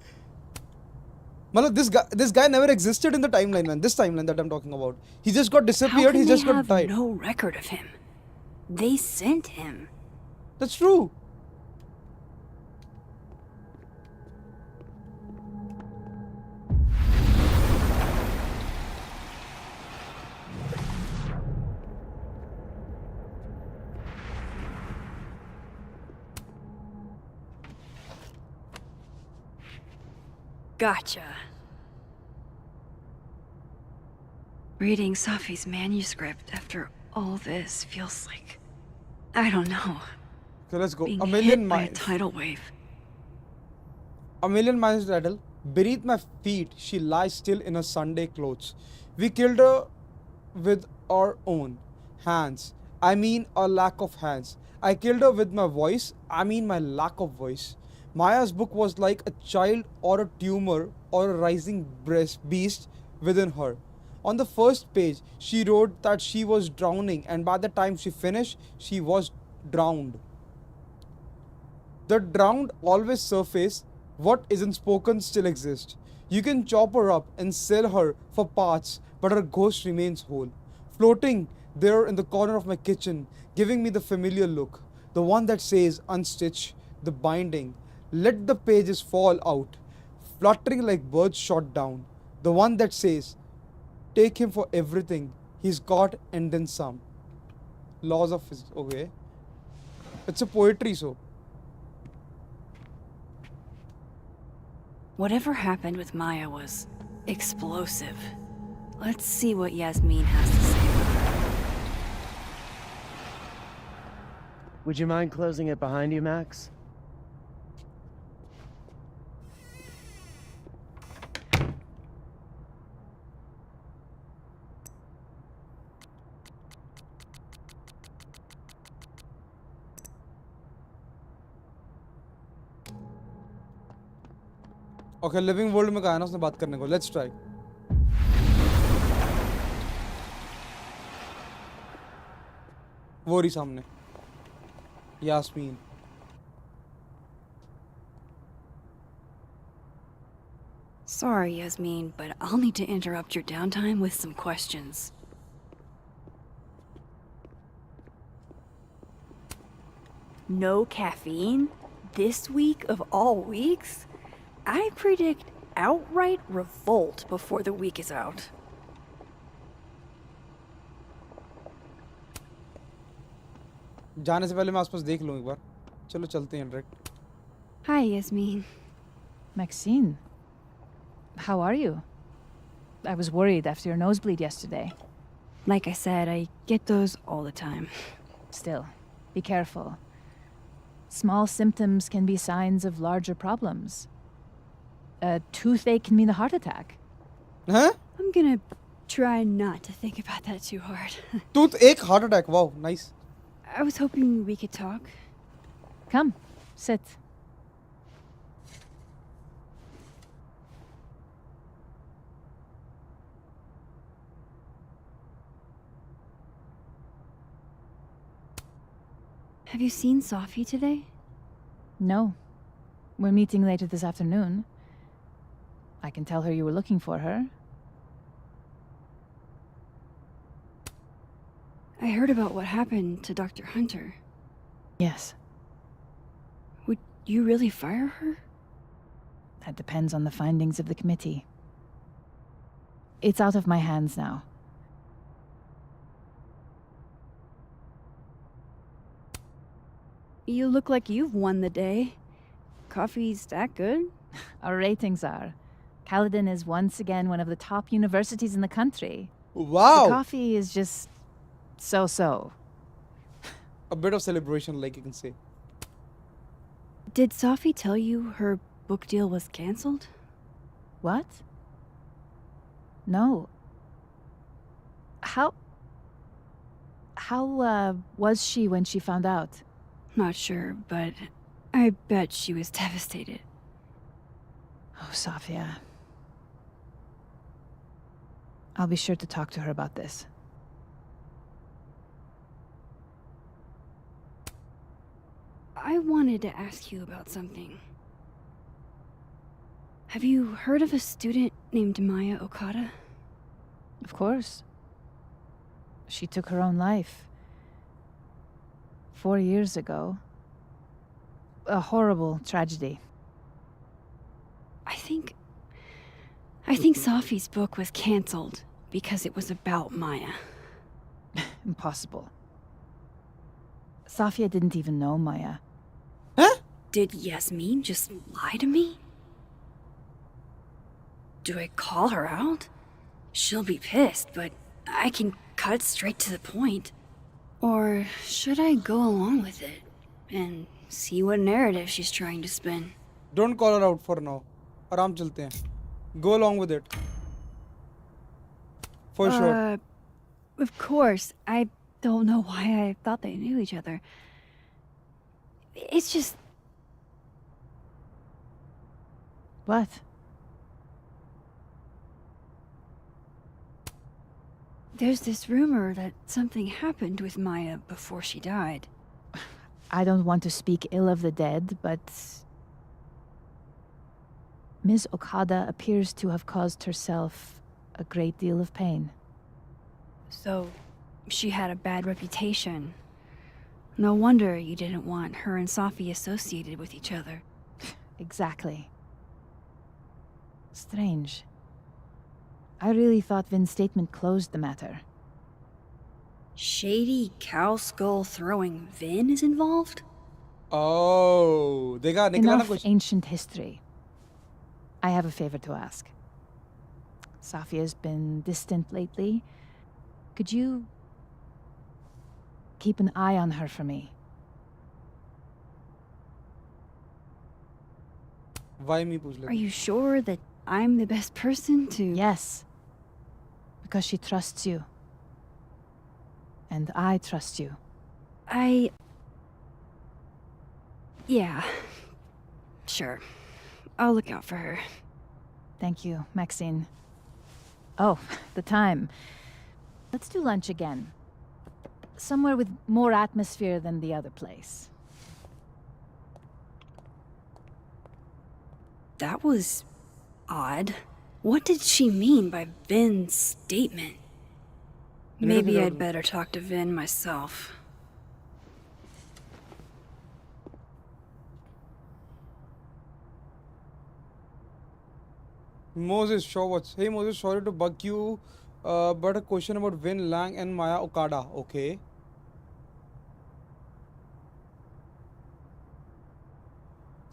Speaker 3: मतलब this guy never existed in the timeline, man. This timeline that I'm talking about. He just got disappeared. He just got died.
Speaker 4: No record of him. They sent him.
Speaker 3: That's true.
Speaker 4: Gotcha. Reading Safi's manuscript after all this feels like... I don't know.
Speaker 3: Okay, let's go.
Speaker 4: Being
Speaker 3: A million
Speaker 4: hit by a
Speaker 3: miles.
Speaker 4: tidal wave.
Speaker 3: A million miles rattle. Beneath my feet, she lies still in her Sunday clothes. We killed her with our own hands. I mean, our lack of hands. I killed her with my voice. I mean, my lack of voice. Maya's book was like a child or a tumor or a rising beast within her. On the first page, she wrote that she was drowning, and by the time she finished, she was drowned. The drowned always surface. What isn't spoken still exists. You can chop her up and sell her for parts, but her ghost remains whole, floating there in the corner of my kitchen, giving me the familiar look, the one that says unstitch the binding, let the pages fall out, fluttering like birds shot down, the one that says take him for everything he's got and then some. Laws of physics. Okay, it's a poetry, so
Speaker 4: Whatever happened with Maya was explosive. Let's see what Yasmin has to say about her.
Speaker 13: Would you mind closing it behind you, Max?
Speaker 3: Okay living world में कहा है ना उसने बात करने को. Let's try. वो रही सामने Yasmin.
Speaker 4: Sorry, Yasmin, but I'll need to interrupt your downtime with some questions. No caffeine? This week of all weeks? I predict outright revolt before the week is out.
Speaker 3: जाने से पहले मैं आसपास देख लूँ एक बार. चलो चलते हैं direct.
Speaker 6: Hi, Yasmin.
Speaker 14: Maxine, how are you? I was worried after your nosebleed yesterday.
Speaker 6: Like I said, I get those all the time.
Speaker 14: Still, be careful. Small symptoms can be signs of larger problems. A toothache can mean a heart attack.
Speaker 3: Huh?
Speaker 6: I'm gonna try not to think about that too hard.
Speaker 3: Toothache, heart attack. Wow, nice.
Speaker 6: I was hoping we could talk.
Speaker 14: Come, sit.
Speaker 6: Have you seen Sophie today?
Speaker 14: No. We're meeting later this afternoon. I can tell her you were looking for her.
Speaker 6: I heard about what happened to Dr. Hunter.
Speaker 14: Yes.
Speaker 6: Would you really fire her?
Speaker 14: That depends on the findings of the committee. It's out of my hands now.
Speaker 6: You look like you've won the day. Coffee's that good?
Speaker 14: Our ratings are. Caledon is once again one of the top universities in the country.
Speaker 3: Wow.
Speaker 14: The coffee is just so-so.
Speaker 3: A bit of celebration, like you can say.
Speaker 6: Did Sophie tell you her book deal was cancelled?
Speaker 14: What? No. How was she when she found out?
Speaker 6: Not sure, but I bet she was devastated.
Speaker 14: Oh, Sophia. I'll be sure to talk to her about this.
Speaker 6: I wanted to ask you about something. Have you heard of a student named Maya Okada?
Speaker 14: Of course. She took her own life. 4 years ago. A horrible tragedy.
Speaker 6: I think Sophie's book was cancelled because it was about Maya.
Speaker 14: Impossible. Sophia didn't even know Maya.
Speaker 3: Huh?
Speaker 6: Did Yasmin just lie to me? Do I call her out? She'll be pissed, but I can cut straight to the point. Or should I go along with it and see what narrative she's trying to spin?
Speaker 3: Don't call her out for now. आराम चलते हैं. Go along with it. For sure.
Speaker 6: Of course. I don't know why I thought they knew each other. It's just...
Speaker 14: What?
Speaker 6: There's this rumor that something happened with Maya before she died.
Speaker 14: I don't want to speak ill of the dead, but Ms. Okada appears to have caused herself a great deal of pain.
Speaker 6: So, she had a bad reputation. No wonder you didn't want her and Sophie associated with each other.
Speaker 14: Exactly. Strange. I really thought Vin's statement closed the matter.
Speaker 6: Shady cow skull throwing Vin is involved?
Speaker 3: Oh, देखा निकला ना
Speaker 14: Enough
Speaker 3: कुछ.
Speaker 14: ancient history. I have a favor to ask. Sophia's been distant lately. Could you keep an eye on her for me?
Speaker 3: Why me पूछ लेते.
Speaker 6: Are you sure that I'm the best person to...
Speaker 14: Yes. Because she trusts you. And I trust you.
Speaker 6: Yeah. Sure. I'll look out for her.
Speaker 14: Thank you, Maxine. Oh, the time. Let's do lunch again. Somewhere with more atmosphere than the other place.
Speaker 6: That was... odd. What did she mean by Vin's statement? Maybe I'd better talk to Vin myself.
Speaker 3: Moses Showatz. Hey Moses, sorry to bug you, but a question about Vin Lang and Maya Okada. Okay.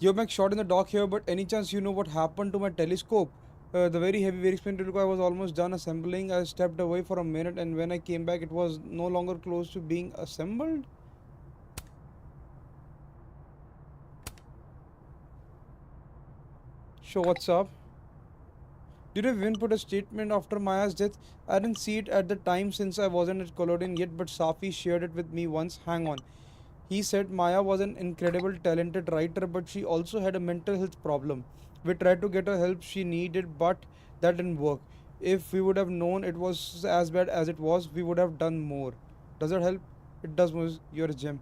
Speaker 3: You're back shot in the dock here, but any chance you know what happened to my telescope? The very heavy, very expensive I was almost done assembling. I stepped away for a minute, and when I came back, it was no longer close to being assembled. So what's up? Did you even put a statement after Maya's death? I didn't see it at the time since I wasn't at Culloden yet, but Safi shared it with me once. Hang on. He said Maya was an incredible talented writer, but she also had a mental health problem. We tried to get her help she needed, but that didn't work. If we would have known it was as bad as it was, we would have done more. Does that help? It does, Moose. You're a gem.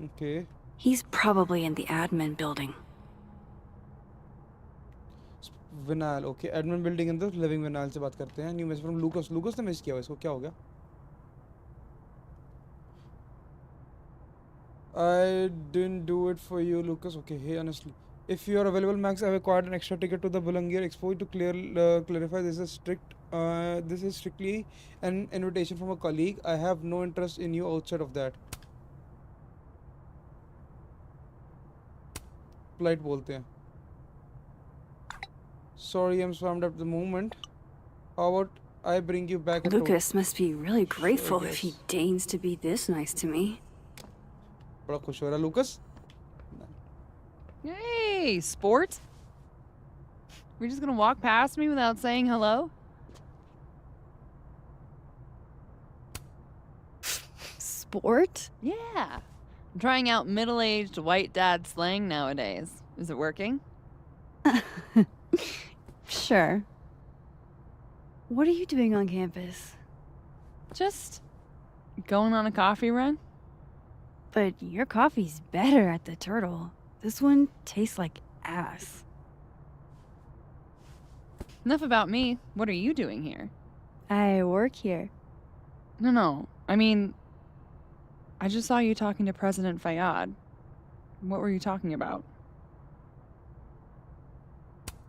Speaker 3: Okay.
Speaker 4: He's probably in the admin building.
Speaker 3: विनाल okay admin building अंदर लिविंग विनाल से बात करते हैं new message from Lucas Lucas ने miss किया इसको क्या हो गया I didn't do it for you Lucas okay hey honestly if you are available Max I've acquired an extra ticket to the Bulangir Expo to clarify this is strictly an invitation from a colleague I have no interest in you outside of that polite बोलते हैं Sorry, I'm swamped at the moment. How about I bring you back at
Speaker 4: Lucas must be really grateful
Speaker 3: Sure,
Speaker 4: if he
Speaker 3: yes.
Speaker 4: deigns to be this nice to me.
Speaker 3: बड़ा खुश हो रहा Lucas.
Speaker 7: Hey, sport. We're just gonna walk past me without saying hello?
Speaker 6: Sport?
Speaker 7: Yeah. I'm trying out middle-aged white dad slang nowadays. Is it working?
Speaker 6: Sure. What are you doing on campus?
Speaker 7: Just going on a coffee run?
Speaker 6: But your coffee's better at the Turtle. This one tastes like ass.
Speaker 7: Enough about me. What are you doing here?
Speaker 6: I work here.
Speaker 7: No. I mean, I just saw you talking to President Fayyad. What were you talking about?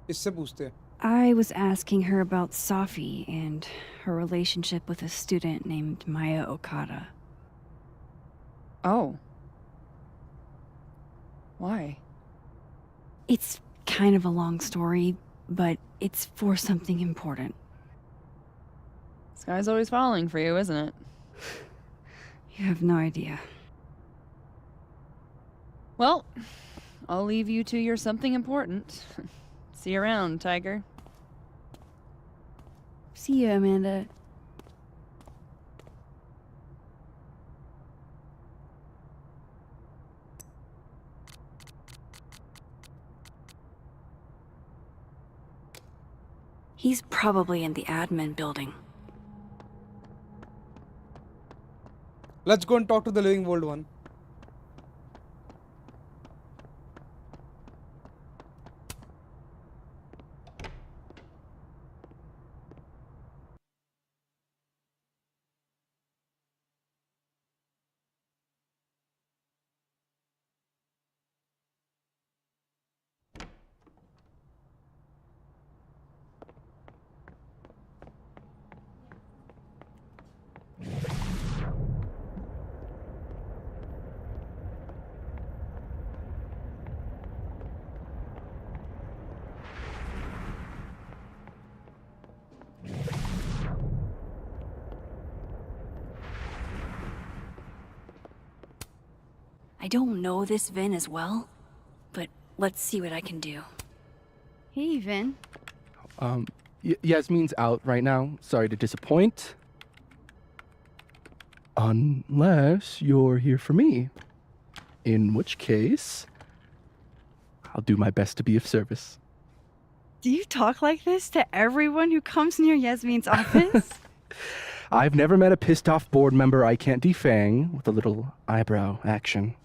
Speaker 3: इससे पूछते हैं
Speaker 6: I was asking her about Safi and her relationship with a student named Maya Okada.
Speaker 7: Oh. Why?
Speaker 6: It's kind of a long story, but it's for something important.
Speaker 7: Sky's always falling for you, isn't it?
Speaker 6: You have no idea.
Speaker 7: Well, I'll leave you to your something important. See you around, Tiger.
Speaker 6: See you, Amanda.
Speaker 4: He's probably in the admin building.
Speaker 3: Let's go and talk to the living world one.
Speaker 4: I don't know this Vin as well, but let's see what I can do.
Speaker 6: Hey, Vin.
Speaker 15: Yasmin's out right now. Sorry to disappoint. Unless you're here for me. In which case, I'll do my best to be of service.
Speaker 6: Do you talk like this to everyone who comes near Yasmin's office?
Speaker 15: I've never met a pissed off board member I can't defang with a little eyebrow action.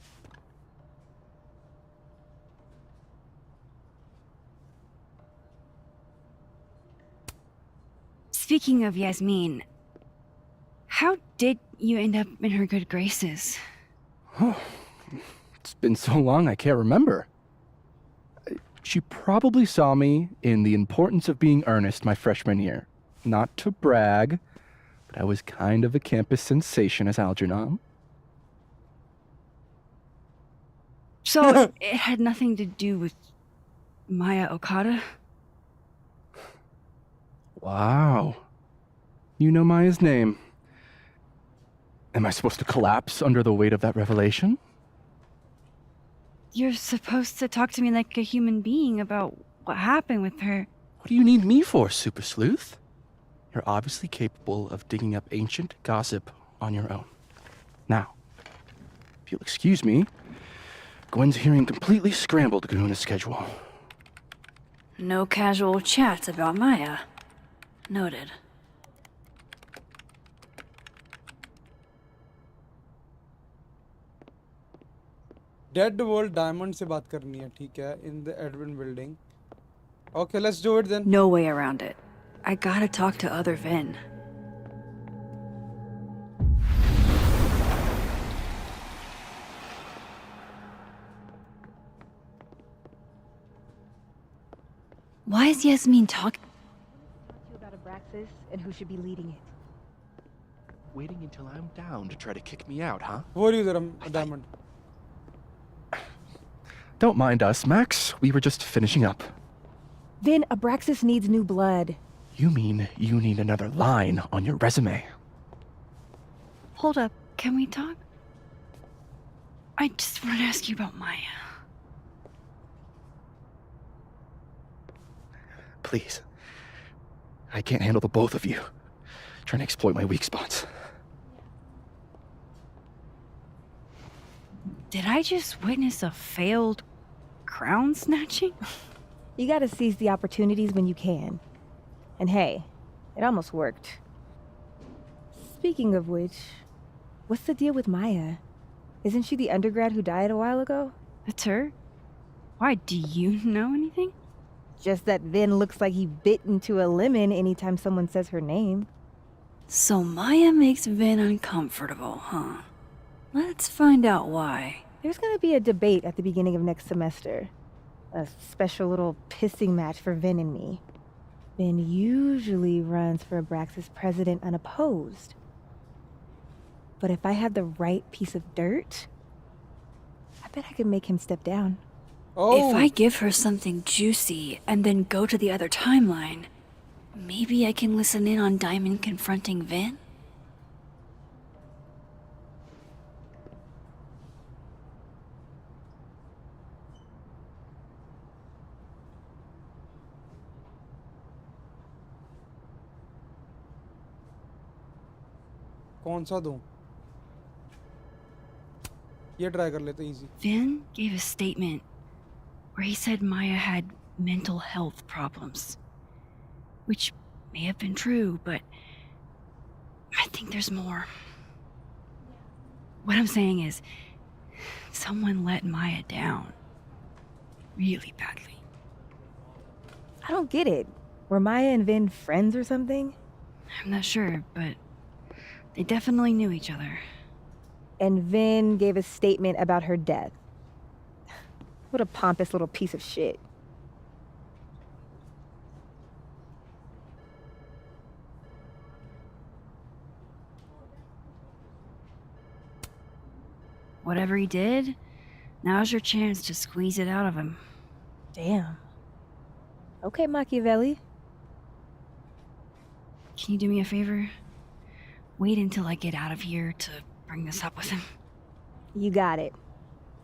Speaker 6: Speaking of Yasmin, how did you end up in her good graces?
Speaker 15: Oh, it's been so long I can't remember. She probably saw me in The Importance of Being Earnest my freshman year. Not to brag, but I was kind of a campus sensation as Algernon.
Speaker 6: So it had nothing to do with Maya Okada?
Speaker 15: Wow. You know Maya's name. Am I supposed to collapse under the weight of that revelation?
Speaker 6: You're supposed to talk to me like a human being about what happened with her.
Speaker 15: What do you need me for, Super Sleuth? You're obviously capable of digging up ancient gossip on your own. Now, if you'll excuse me, Gwen's hearing completely scrambled Kahuna's schedule.
Speaker 4: No casual chats about Maya. Noted.
Speaker 3: Dead World Diamond से बात करनी है, ठीक है? In the admin building. Okay, let's do it then.
Speaker 4: No way around it. I gotta talk to other Vin. Why is Yasmin talking
Speaker 11: About Abraxas and who should be leading it.
Speaker 15: Waiting until I'm down to try to kick me out, huh?
Speaker 3: Who are you there, Diamond?
Speaker 15: Don't mind us, Max. We were just finishing up.
Speaker 11: Vin, Abraxas needs new blood.
Speaker 15: You mean you need another line on your resume?
Speaker 6: Hold up, can we talk? I just want to ask you about Maya.
Speaker 15: Please. I can't handle the both of you. Trying to exploit my weak spots.
Speaker 6: Did I just witness a failed crown snatching?
Speaker 11: You gotta seize the opportunities when you can. And hey, it almost worked. Speaking of which, what's the deal with Maya? Isn't she the undergrad who died a while ago?
Speaker 6: That's her? Why, do you know anything?
Speaker 11: Just that Vin looks like he bit into a lemon anytime someone says her name.
Speaker 4: So Maya makes Vin uncomfortable, huh? Let's find out why.
Speaker 11: There's gonna be a debate at the beginning of next semester. A special little pissing match for Vin and me. Vin usually runs for Abraxas president unopposed. But if I had the right piece of dirt, I bet I could make him step down.
Speaker 4: If I give her something juicy and then go to the other timeline, maybe I can listen in on Diamond confronting Vin?
Speaker 3: कौन सा दूं? ये try कर लेते easy.
Speaker 6: Vin gave a statement where he said Maya had mental health problems. Which may have been true, but I think there's more. What I'm saying is, someone let Maya down. Really badly.
Speaker 11: I don't get it. Were Maya and Vin friends or something?
Speaker 6: I'm not sure, but they definitely knew each other.
Speaker 11: And Vin gave a statement about her death. What a pompous little piece of shit.
Speaker 6: Whatever he did, now's your chance to squeeze it out of him.
Speaker 11: Damn. Okay, Machiavelli.
Speaker 6: Can you do me a favor? Wait until I get out of here to bring this up with him.
Speaker 11: You got it.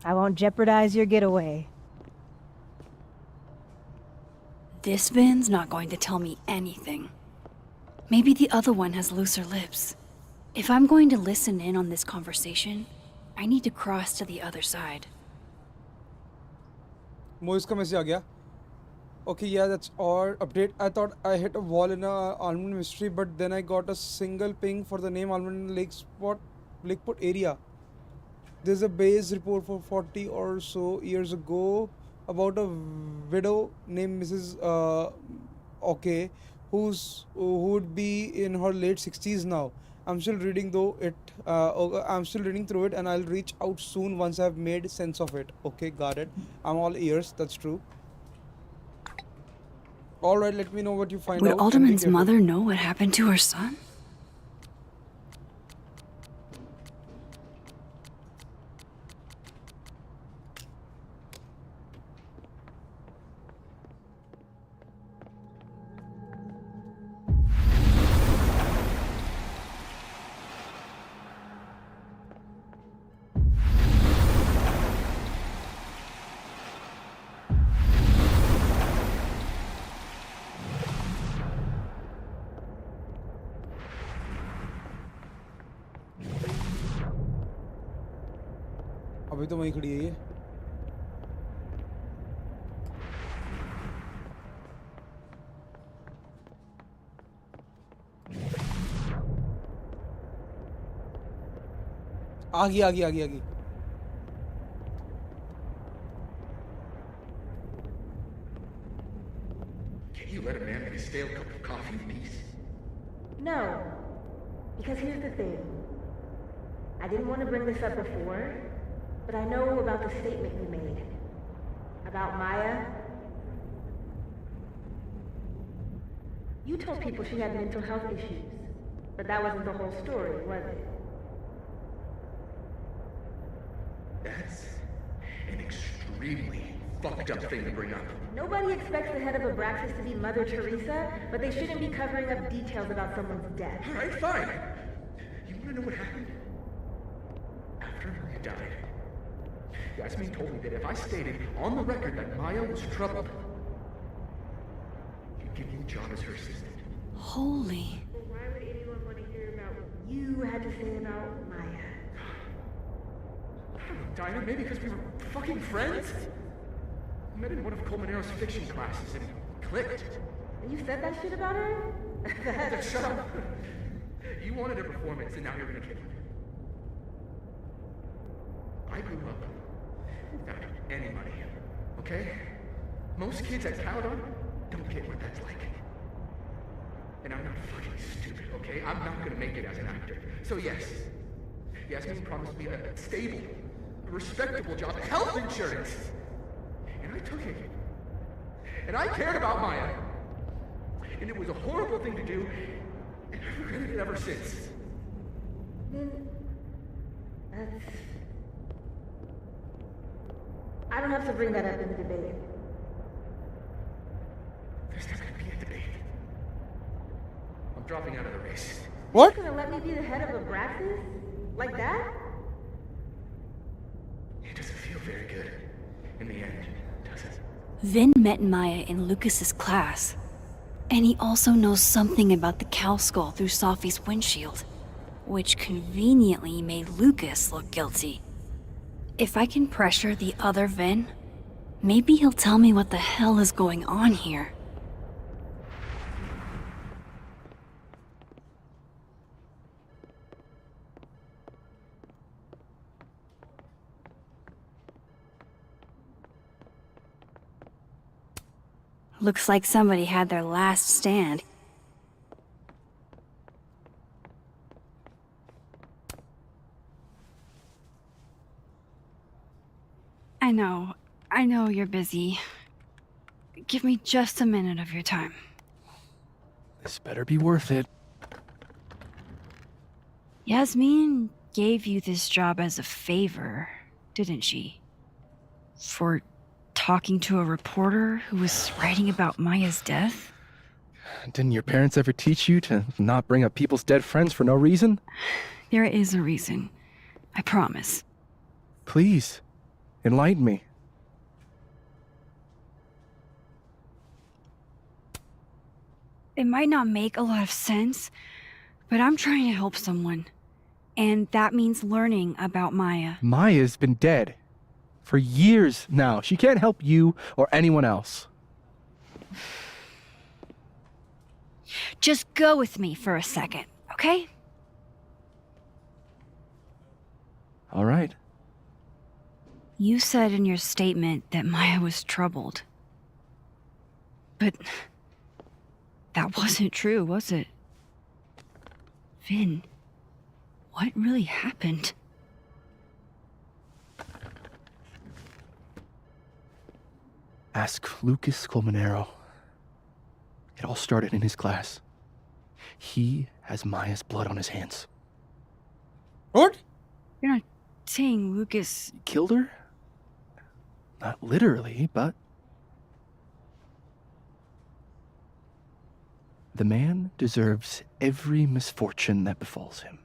Speaker 11: I won't jeopardize your getaway.
Speaker 4: This Vin's not going to tell me anything. Maybe the other one has looser lips. If I'm going to listen in on this conversation, I need to cross to the other side.
Speaker 3: Moise का message आ गया. Okay, yeah, that's odd. Update. I thought I hit a wall in a Almond mystery, but then I got a single ping for the name Almond Lakeport area. There's a base report for 40 or so years ago about a widow named Mrs. Okay, who would be in her late 60s now. I'm still reading I'm still reading through it, and I'll reach out soon once I've made sense of it. Okay, got it. I'm all ears. That's true. All right, let me know what you find
Speaker 4: Would
Speaker 3: out.
Speaker 4: Alderman's mother know what happened to her son?
Speaker 3: अभी तो वहीं खड़ी है ये। आ गई आ गई आ गई आ गई।
Speaker 9: Can you let a man make a stale cup of coffee in peace?
Speaker 11: No, because here's the thing. I didn't want to bring this up before, but I know about the statement you made. About Maya. You told people she had mental health issues, but that wasn't the whole story, was it?
Speaker 9: That's an extremely fucked up thing to bring up.
Speaker 11: Nobody expects the head of Abraxas to be Mother Teresa, but they shouldn't be covering up details about someone's death.
Speaker 9: Alright, fine. You wanna know what happened? After Maria died, Yasmin told me that if I stated on the record that Maya was troubled, she'd give me a job as her assistant.
Speaker 4: Holy.
Speaker 11: But why would anyone want to hear about what you had to say about Maya?
Speaker 9: I don't know, Dinah, maybe because we were fucking friends? We met in one of Colmenaro's fiction classes and it clicked.
Speaker 11: And you said that shit about her?
Speaker 9: Shut up. You wanted a performance and now you're gonna give it. I grew up without any money, okay? Most kids at Caledon don't get what that's like. And I'm not fucking stupid, okay? I'm not gonna make it as an actor. So yes, Yasmin promised me a stable, respectable job, health insurance. And I took it. And I cared about Maya. And it was a horrible thing to do, and I've regretted it ever since.
Speaker 11: That's... I don't have to bring that up in the debate.
Speaker 9: There's not gonna be a debate. I'm dropping out of the race.
Speaker 3: What?
Speaker 11: You're gonna let me be the head of Abraxas? Like that?
Speaker 9: It doesn't feel very good in the end, does it?
Speaker 4: Vin met Maya in Lucas's class. And he also knows something about the cow skull through Sophie's windshield, which conveniently made Lucas look guilty. If I can pressure the other Vin, maybe he'll tell me what the hell is going on here. Looks like somebody had their last stand. I know you're busy. Give me just a minute of your time.
Speaker 15: This better be worth it.
Speaker 4: Yasmin gave you this job as a favor, didn't she? For talking to a reporter who was writing about Maya's death?
Speaker 15: Didn't your parents ever teach you to not bring up people's dead friends for no reason?
Speaker 4: There is a reason. I promise.
Speaker 15: Please, enlighten me.
Speaker 4: It might not make a lot of sense, but I'm trying to help someone. And that means learning about Maya.
Speaker 15: Maya's been dead for years now. She can't help you or anyone else.
Speaker 4: Just go with me for a second, okay?
Speaker 15: All right.
Speaker 4: You said in your statement that Maya was troubled. But that wasn't true, was it? Vin, what really happened?
Speaker 15: Ask Lucas Colmenero. It all started in his class. He has Maya's blood on his hands.
Speaker 3: What?
Speaker 4: You're not saying Lucas...
Speaker 15: Killed her? Not literally, but... The man deserves every misfortune that befalls him.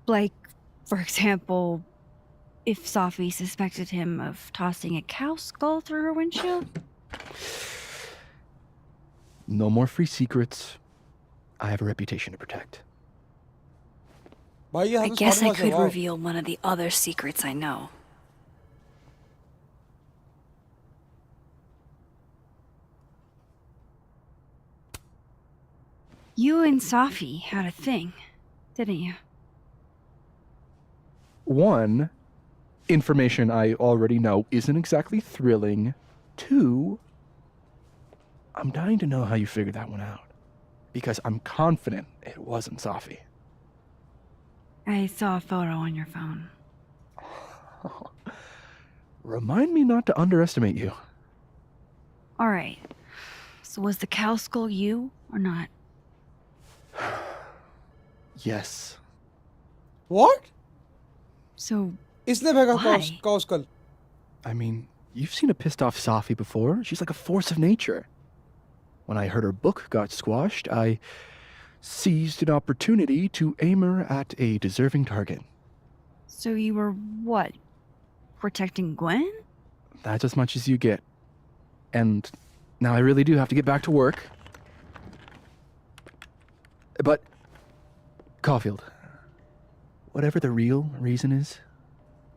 Speaker 4: Like, for example, if Sophie suspected him of tossing a cow skull through her windshield?
Speaker 15: No more free secrets. I have a reputation to protect.
Speaker 3: भाई ये
Speaker 4: I
Speaker 3: हाथ में
Speaker 4: guess I
Speaker 3: smart watch है
Speaker 4: could
Speaker 3: वाह
Speaker 4: reveal one of the other secrets I know. You and Safi had a thing, didn't you?
Speaker 15: One, information I already know isn't exactly thrilling. Two, I'm dying to know how you figured that one out. Because I'm confident it wasn't Safi.
Speaker 4: I saw a photo on your phone.
Speaker 15: Remind me not to underestimate you.
Speaker 4: Alright. So was the cow skull you, or not?
Speaker 15: Yes.
Speaker 3: What?
Speaker 4: So
Speaker 3: इसने फेंका
Speaker 4: why?
Speaker 3: Cow skull
Speaker 15: I mean, you've seen a pissed off Safi before. She's like a force of nature. When I heard her book got squashed, I seized an opportunity to aim her at a deserving target.
Speaker 4: So you were what? Protecting Gwen?
Speaker 15: That's as much as you get. And now I really do have to get back to work. But, Caulfield, whatever the real reason is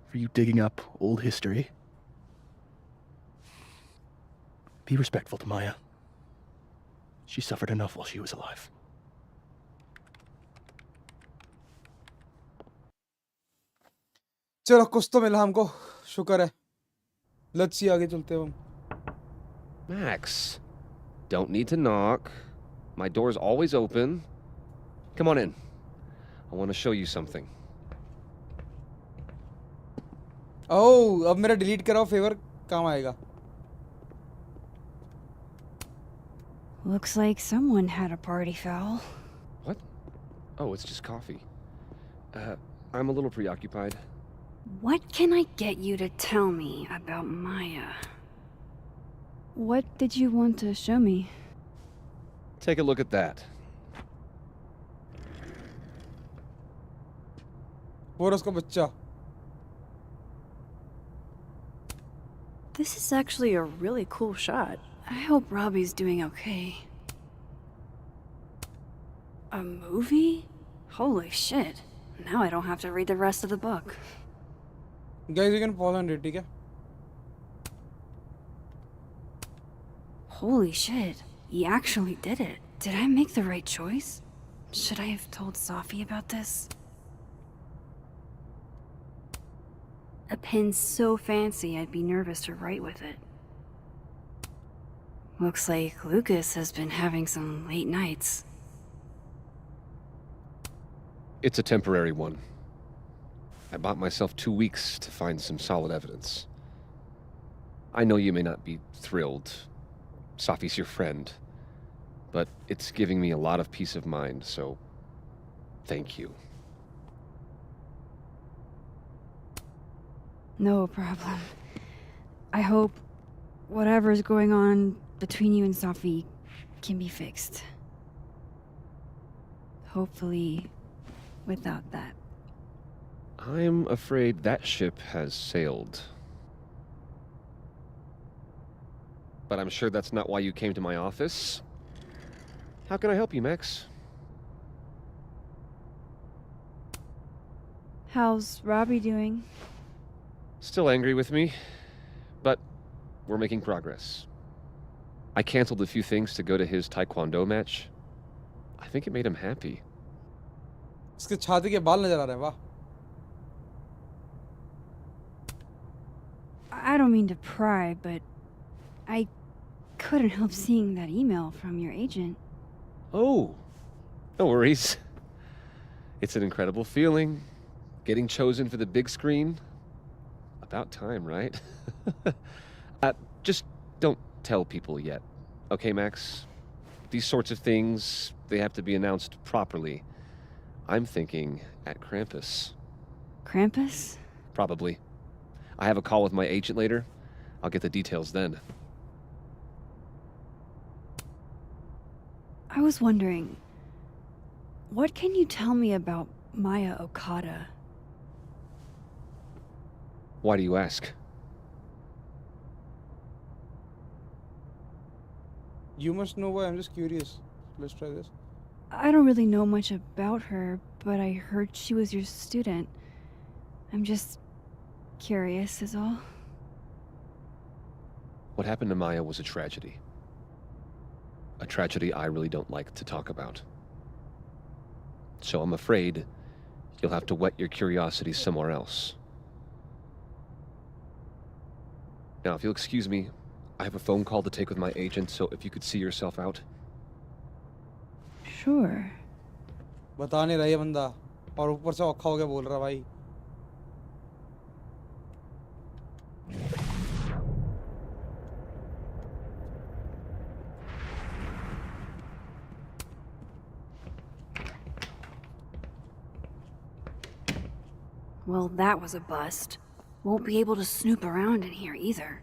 Speaker 15: for you digging up old history, be respectful to Maya. She suffered enough while she was alive.
Speaker 3: चलो कुछ तो मिला हमको शुक्र है let's see आगे चलते हैं हम
Speaker 16: Max, don't need to knock. My door's always open. Come on in. I want to show you something.
Speaker 3: ओह अब मेरा डिलीट करा फेवर काम आएगा
Speaker 4: Looks like someone had a party foul.
Speaker 16: What? Oh, it's just coffee. I'm a little preoccupied.
Speaker 4: What can I get you to tell me about Maya?
Speaker 6: What did you want to show me?
Speaker 16: Take a look at that.
Speaker 3: वो उसका बच्चा
Speaker 4: This is actually a really cool shot. I hope Robbie's doing okay. A movie? Holy shit. Now I don't have to read the rest of the book.
Speaker 3: guys you can pause on it ठीक है
Speaker 4: Holy shit. He actually did it. Did I make the right choice? Should I have told Safi about this? A pen so fancy I'd be nervous to write with it. Looks like Lucas has been having some late nights.
Speaker 16: It's a temporary one. I bought myself 2 weeks to find some solid evidence. I know you may not be thrilled. Safi's your friend. But it's giving me a lot of peace of mind, so thank you.
Speaker 6: No problem. I hope whatever's going on between you and Safi can be fixed. Hopefully, without that.
Speaker 16: I'm afraid that ship has sailed. But I'm sure that's not why you came to my office. How can I help you, Max?
Speaker 6: How's Robbie doing?
Speaker 16: Still angry with me, but we're making progress. I canceled a few things to go to his taekwondo match. I think it made him happy.
Speaker 3: इसके छाती के बाल नजर आ रहे हैं वाह
Speaker 6: I don't mean to pry, but I couldn't help seeing that email from your agent.
Speaker 16: Oh, no worries. It's an incredible feeling. Getting chosen for the big screen. About time, right? Just don't tell people yet. Okay, Max? These sorts of things, they have to be announced properly. I'm thinking at Krampus.
Speaker 6: Krampus?
Speaker 16: Probably. I have a call with my agent later. I'll get the details then.
Speaker 6: I was wondering, what can you tell me about Maya Okada?
Speaker 16: Why do you ask?
Speaker 3: you must know why I'm just curious let's try this
Speaker 6: I don't really know much about her, but I heard she was your student. I'm just curious, is all.
Speaker 16: What happened to Maya was a tragedy. A tragedy I really don't like to talk about. So I'm afraid you'll have to whet your curiosity somewhere else. Now, if you'll excuse me, I have a phone call to take with my agent, so if you could see yourself out.
Speaker 6: Sure.
Speaker 3: बता नहीं रहा ये बंदा और ऊपर से औखा हो गया बोल रहा भाई.
Speaker 4: Well, that was a bust. Won't be able to snoop around in here either.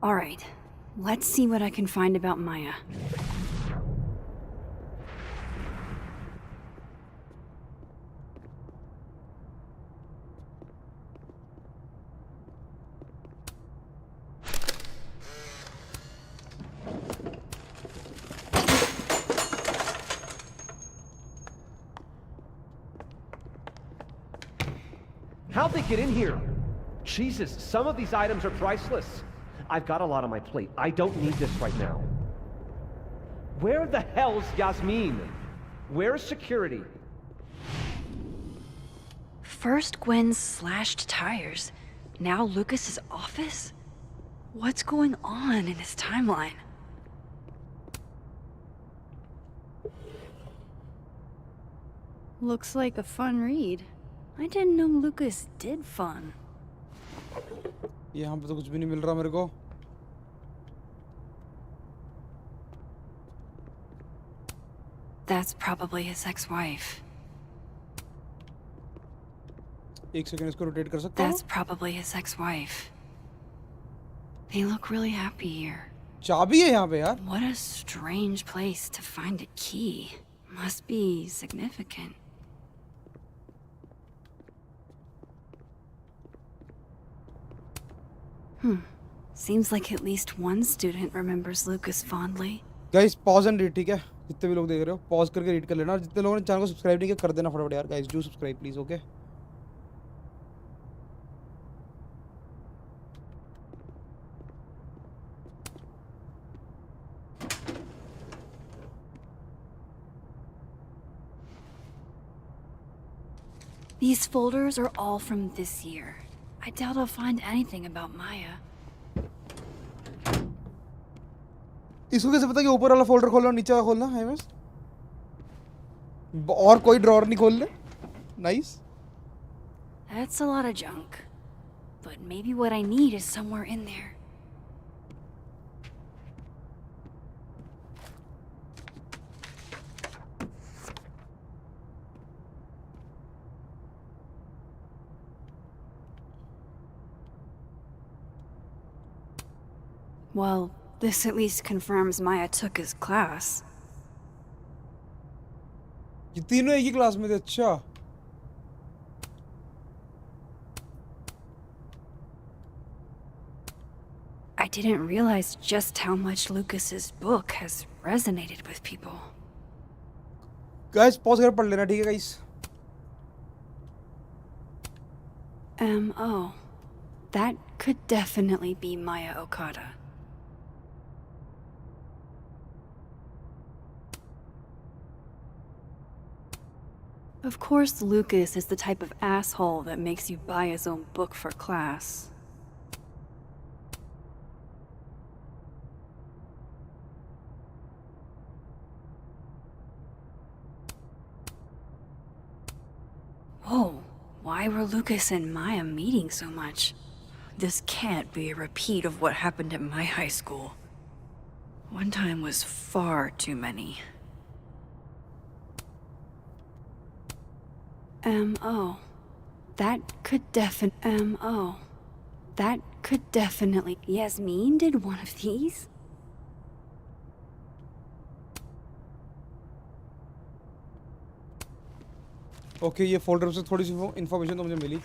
Speaker 4: All right, let's see what I can find about Maya.
Speaker 17: How'd they get in here? Jesus, some of these items are priceless. I've got a lot on my plate. I don't need this right now. Where the hell's Yasmin? Where's security?
Speaker 4: First Gwen's slashed tires, now Lucas's office? What's going on in his timeline?
Speaker 6: Looks like a fun read.
Speaker 4: I didn't know Lucas did fun.
Speaker 3: यहाँ पे तो कुछ भी नहीं मिल रहा मेरे को.
Speaker 4: That's probably his ex-wife.
Speaker 3: एक सेकंड इसको रोटेट कर सकता हूँ?
Speaker 4: That's probably his ex-wife. They look really happy here.
Speaker 3: चाबी है यहाँ पे यार.
Speaker 4: What a strange place to find a key. Must be significant. Seems like at least one student remembers Lucas fondly.
Speaker 3: Guys pause and read, ठीक है? जितने भी लोग देख रहे हो पॉज करके रीड कर लेना, और जितने लोगों ने चैनल को सब्सक्राइब नहीं किया कर देना फटाफट यार. Guys do subscribe please. Okay
Speaker 4: These folders are all from this year. I doubt I'll find anything about Maya.
Speaker 3: इसको कैसे पता कि ऊपर वाला फोल्डर खोलना नीचे वाला खोलना है? बस और कोई ड्रॉअर नहीं खोलने. Nice.
Speaker 4: That's a lot of junk. But maybe what I need is somewhere in there. Well, this at least confirms Maya took his class.
Speaker 3: ये तीनों एक ही क्लास में थे. अच्छा.
Speaker 4: I didn't realize just how much Lucas's book has resonated with people.
Speaker 3: Guys pause कर पढ़ लेना, ठीक है guys?
Speaker 4: Oh. That could definitely be Maya Okada. Of course, Lucas is the type of asshole that makes you buy his own book for class. Whoa, why were Lucas and Maya meeting so much? This can't be a repeat of what happened at my high school. One time was far too many.
Speaker 6: M.O. That could M.O. That could definitely... Yasmin did one of these?
Speaker 3: Okay ये folder से थोड़ी सी information तो मुझे मिली.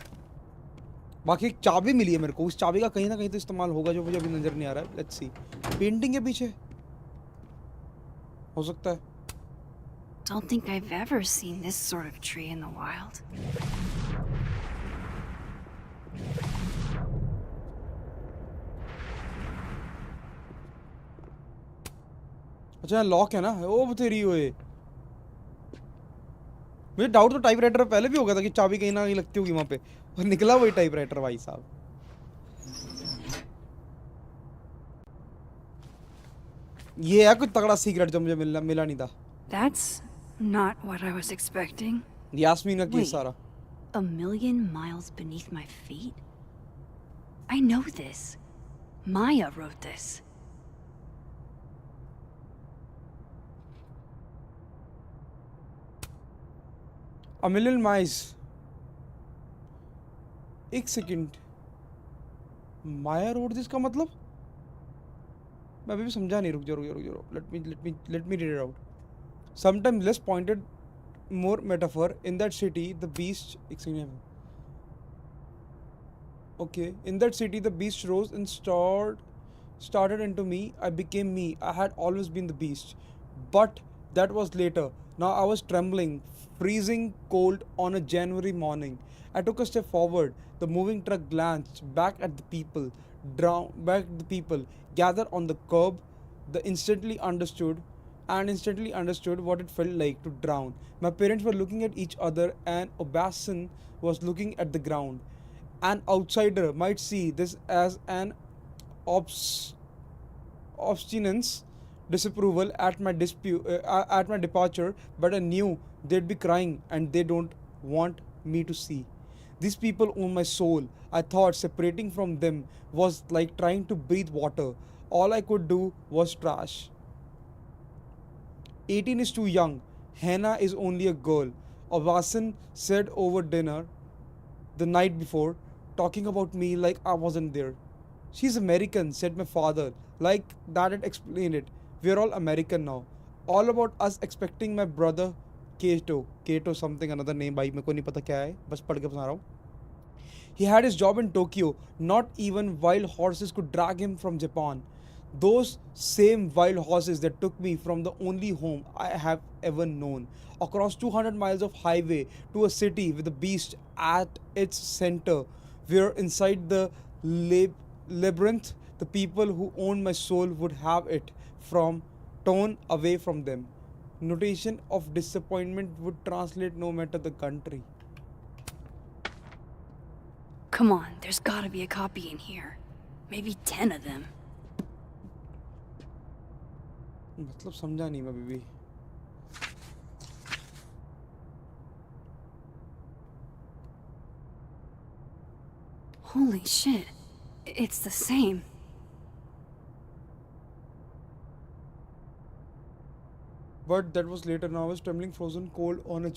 Speaker 3: बाकी एक चाबी मिली है मेरे को. उस चाबी का कहीं ना कहीं तो इस्तेमाल होगा जो मुझे अभी नजर नहीं आ रहा है. Let's see. पेंटिंग के पीछे हो सकता है.
Speaker 4: Don't think I've ever seen this sort of tree in the wild.
Speaker 3: अच्छा लॉक है ना. ओ तेरी ओए. मुझे डाउट तो टाइपराइटर पहले भी हो गया था कि चाबी कहीं ना कहीं लगती होगी वहां पे. और निकला वही टाइपराइटर भाई साहब. ये है कुछ तगड़ा सीक्रेट जो मुझे मिला नहीं था.
Speaker 4: That's not what I was expecting.
Speaker 3: Yasmin का केस सारा.
Speaker 4: A million miles beneath my feet? I know this. Maya wrote this.
Speaker 3: A million miles. एक सेकंड. माया रोड दिस का मतलब मैं अभी भी समझा नहीं. रुक जाओ. let me read it out. Sometimes less pointed, more metaphor. In that city the beast. एक second. Okay, in that city the beast rose and started into me. I became me. I had always been the beast, but that was later. Now I was trembling, freezing cold on a January morning. I took a step forward. The moving truck glanced back at the people, gathered on the curb. The instantly understood what it felt like to drown. My parents were looking at each other, and Obasan was looking at the ground. An outsider might see this as an obstinance, disapproval at my departure, but I knew they'd be crying and they don't want me to see. These people own my soul. I thought separating from them was like trying to breathe water. All I could do was trash. 18 is too young. Hannah is only a girl. Obasan said over dinner the night before, talking about me like I wasn't there. She's American, said my father. Like that it explained it. We're all American now. All about us expecting my brother Kato something, another name भाई मेरे को नहीं पता क्या है, बस पढ़ के बता रहा हूँ. He had his job in Tokyo. Not even wild horses could drag him from Japan. Those same wild horses that took me from the only home I have ever known, across 200 miles of highway to a city with a beast at its center, where inside the labyrinth, the people who owned my soul would have it from torn away from them. Notation of disappointment would translate no matter the country.
Speaker 4: Come on, there's gotta be a copy in here. Maybe 10 of them.
Speaker 3: मतलब समझा नहीं मैं अभी भी.
Speaker 4: Holy shit. It's the same.
Speaker 3: But that was later. Now I was trembling, frozen cold on a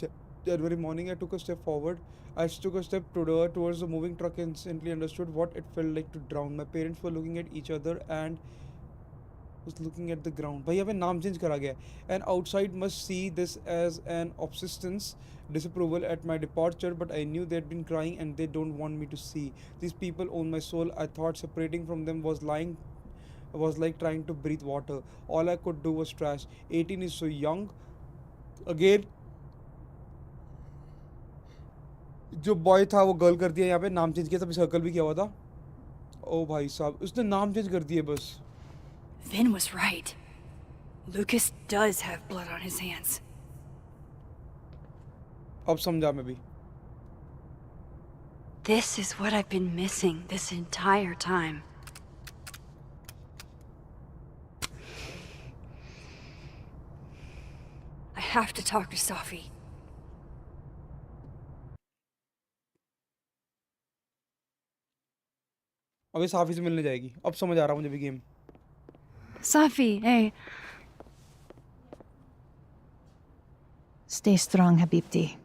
Speaker 3: January morning. I took a step forward. I took a step towards the moving truck and instantly understood what it felt like to drown. My parents were looking at each other and was looking at the ground. भाई यहाँ पे नाम change करा गया. And outside must see this as an obsistence, disapproval at my departure, but I knew they'd been crying and they don't want me to see. These people own my soul. I thought separating from them was like trying to breathe water. All I could do was trash. 18 is so young. Again, जो boy था वो girl कर दिया. यहाँ पे नाम change किया, तभी सर्कल भी किया हुआ था. ओ भाई साहब, उसने नाम चेंज कर दिया बस.
Speaker 4: Vin was right. Lucas does have blood on his hands.
Speaker 3: अब समझा मैं भी.
Speaker 4: This is what I've been missing this entire time. I have to talk to Safi.
Speaker 3: अभी साफी से मिलने जाएगी. अब समझ आ रहा मुझे भी game.
Speaker 4: Safi, hey.
Speaker 14: Stay strong, Habibti.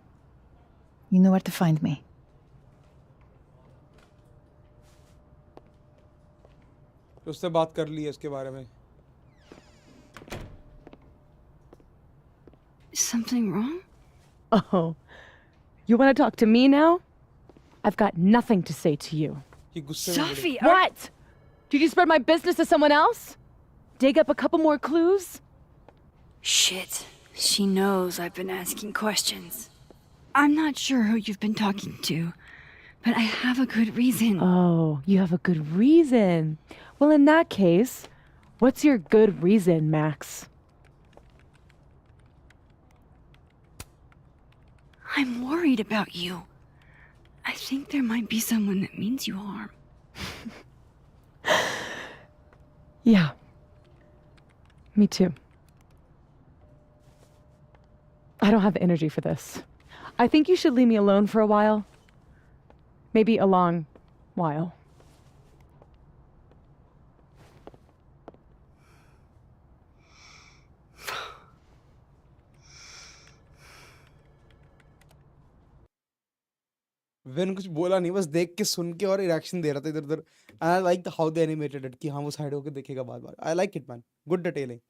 Speaker 14: You know where to find me.
Speaker 3: उससे बात कर ली है इसके बारे में.
Speaker 6: Is something wrong?
Speaker 10: Oh. You want to talk to me now? I've got nothing to say to you.
Speaker 6: Sophie,
Speaker 10: What? Did you spread my business to someone else? Dig up a couple more clues?
Speaker 6: Shit. She knows I've been asking questions. I'm not sure who you've been talking to, but I have a good reason.
Speaker 10: Oh, you have a good reason. Well, in that case, what's your good reason, Max?
Speaker 6: I'm worried about you. I think there might be someone that means you harm.
Speaker 10: Yeah. Me too. I don't have the energy for this. I think you should leave me alone for a while. Maybe a long while.
Speaker 3: When कुछ बोला नहीं, बस देख के सुन के और reaction दे रहा था इधर उधर. And I like how they animated it, कि हाँ वो साइड होके देखेगा बार बार. I like it man, good detailing.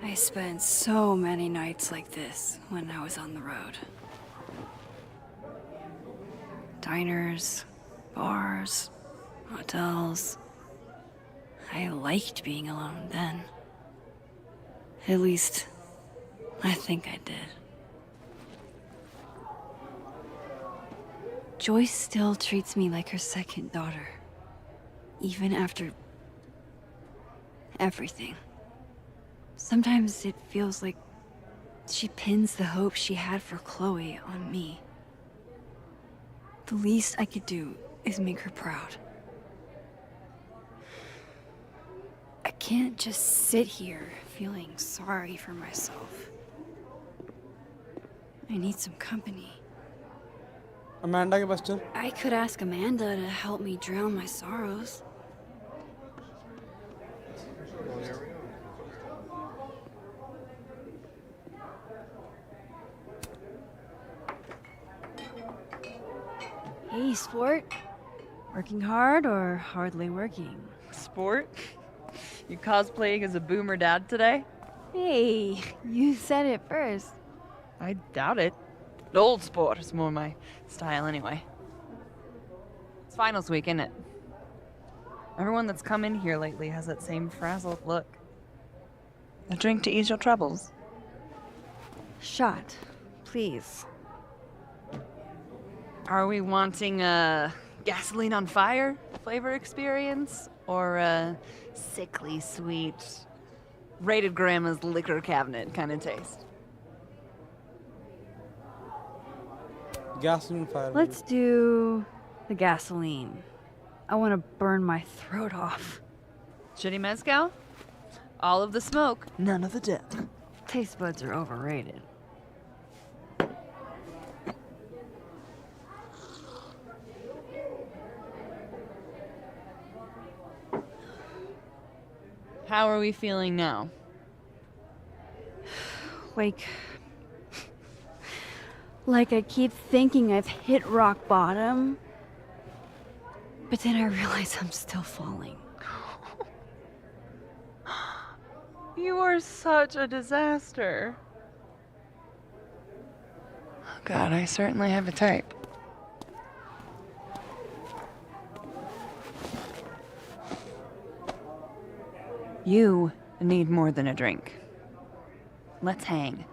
Speaker 6: I spent so many nights like this when I was on the road. Diners, bars, hotels. I liked being alone then. At least, I think I did. Joyce still treats me like her second daughter, even after everything. Sometimes it feels like she pins the hope she had for Chloe on me. The least I could do is make her proud. I can't just sit here feeling sorry for myself. I need some company.
Speaker 3: Amanda के पास चल.
Speaker 6: I could ask Amanda to help me drown my sorrows. Hey, sport. Working hard or hardly working?
Speaker 7: Sport? You cosplaying as a boomer dad today?
Speaker 6: Hey, you said it first.
Speaker 7: I doubt it. Old sport is more my style anyway. It's finals week, isn't it? Everyone that's come in here lately has that same frazzled look. A drink to ease your troubles.
Speaker 6: Shot, please.
Speaker 7: Are we wanting a gasoline on fire flavor experience? Or a sickly sweet, rated grandma's liquor cabinet kind of taste?
Speaker 3: Gasoline fire.
Speaker 6: Let's do the gasoline. I want to burn my throat off.
Speaker 7: Shitty mezcal? All of the smoke, none of the dip.
Speaker 6: Taste buds are overrated.
Speaker 7: How are we feeling now?
Speaker 6: Like I keep thinking I've hit rock bottom, but then I realize I'm still falling.
Speaker 7: You are such a disaster. Oh God, I certainly have a type. You need more than a drink. Let's hang.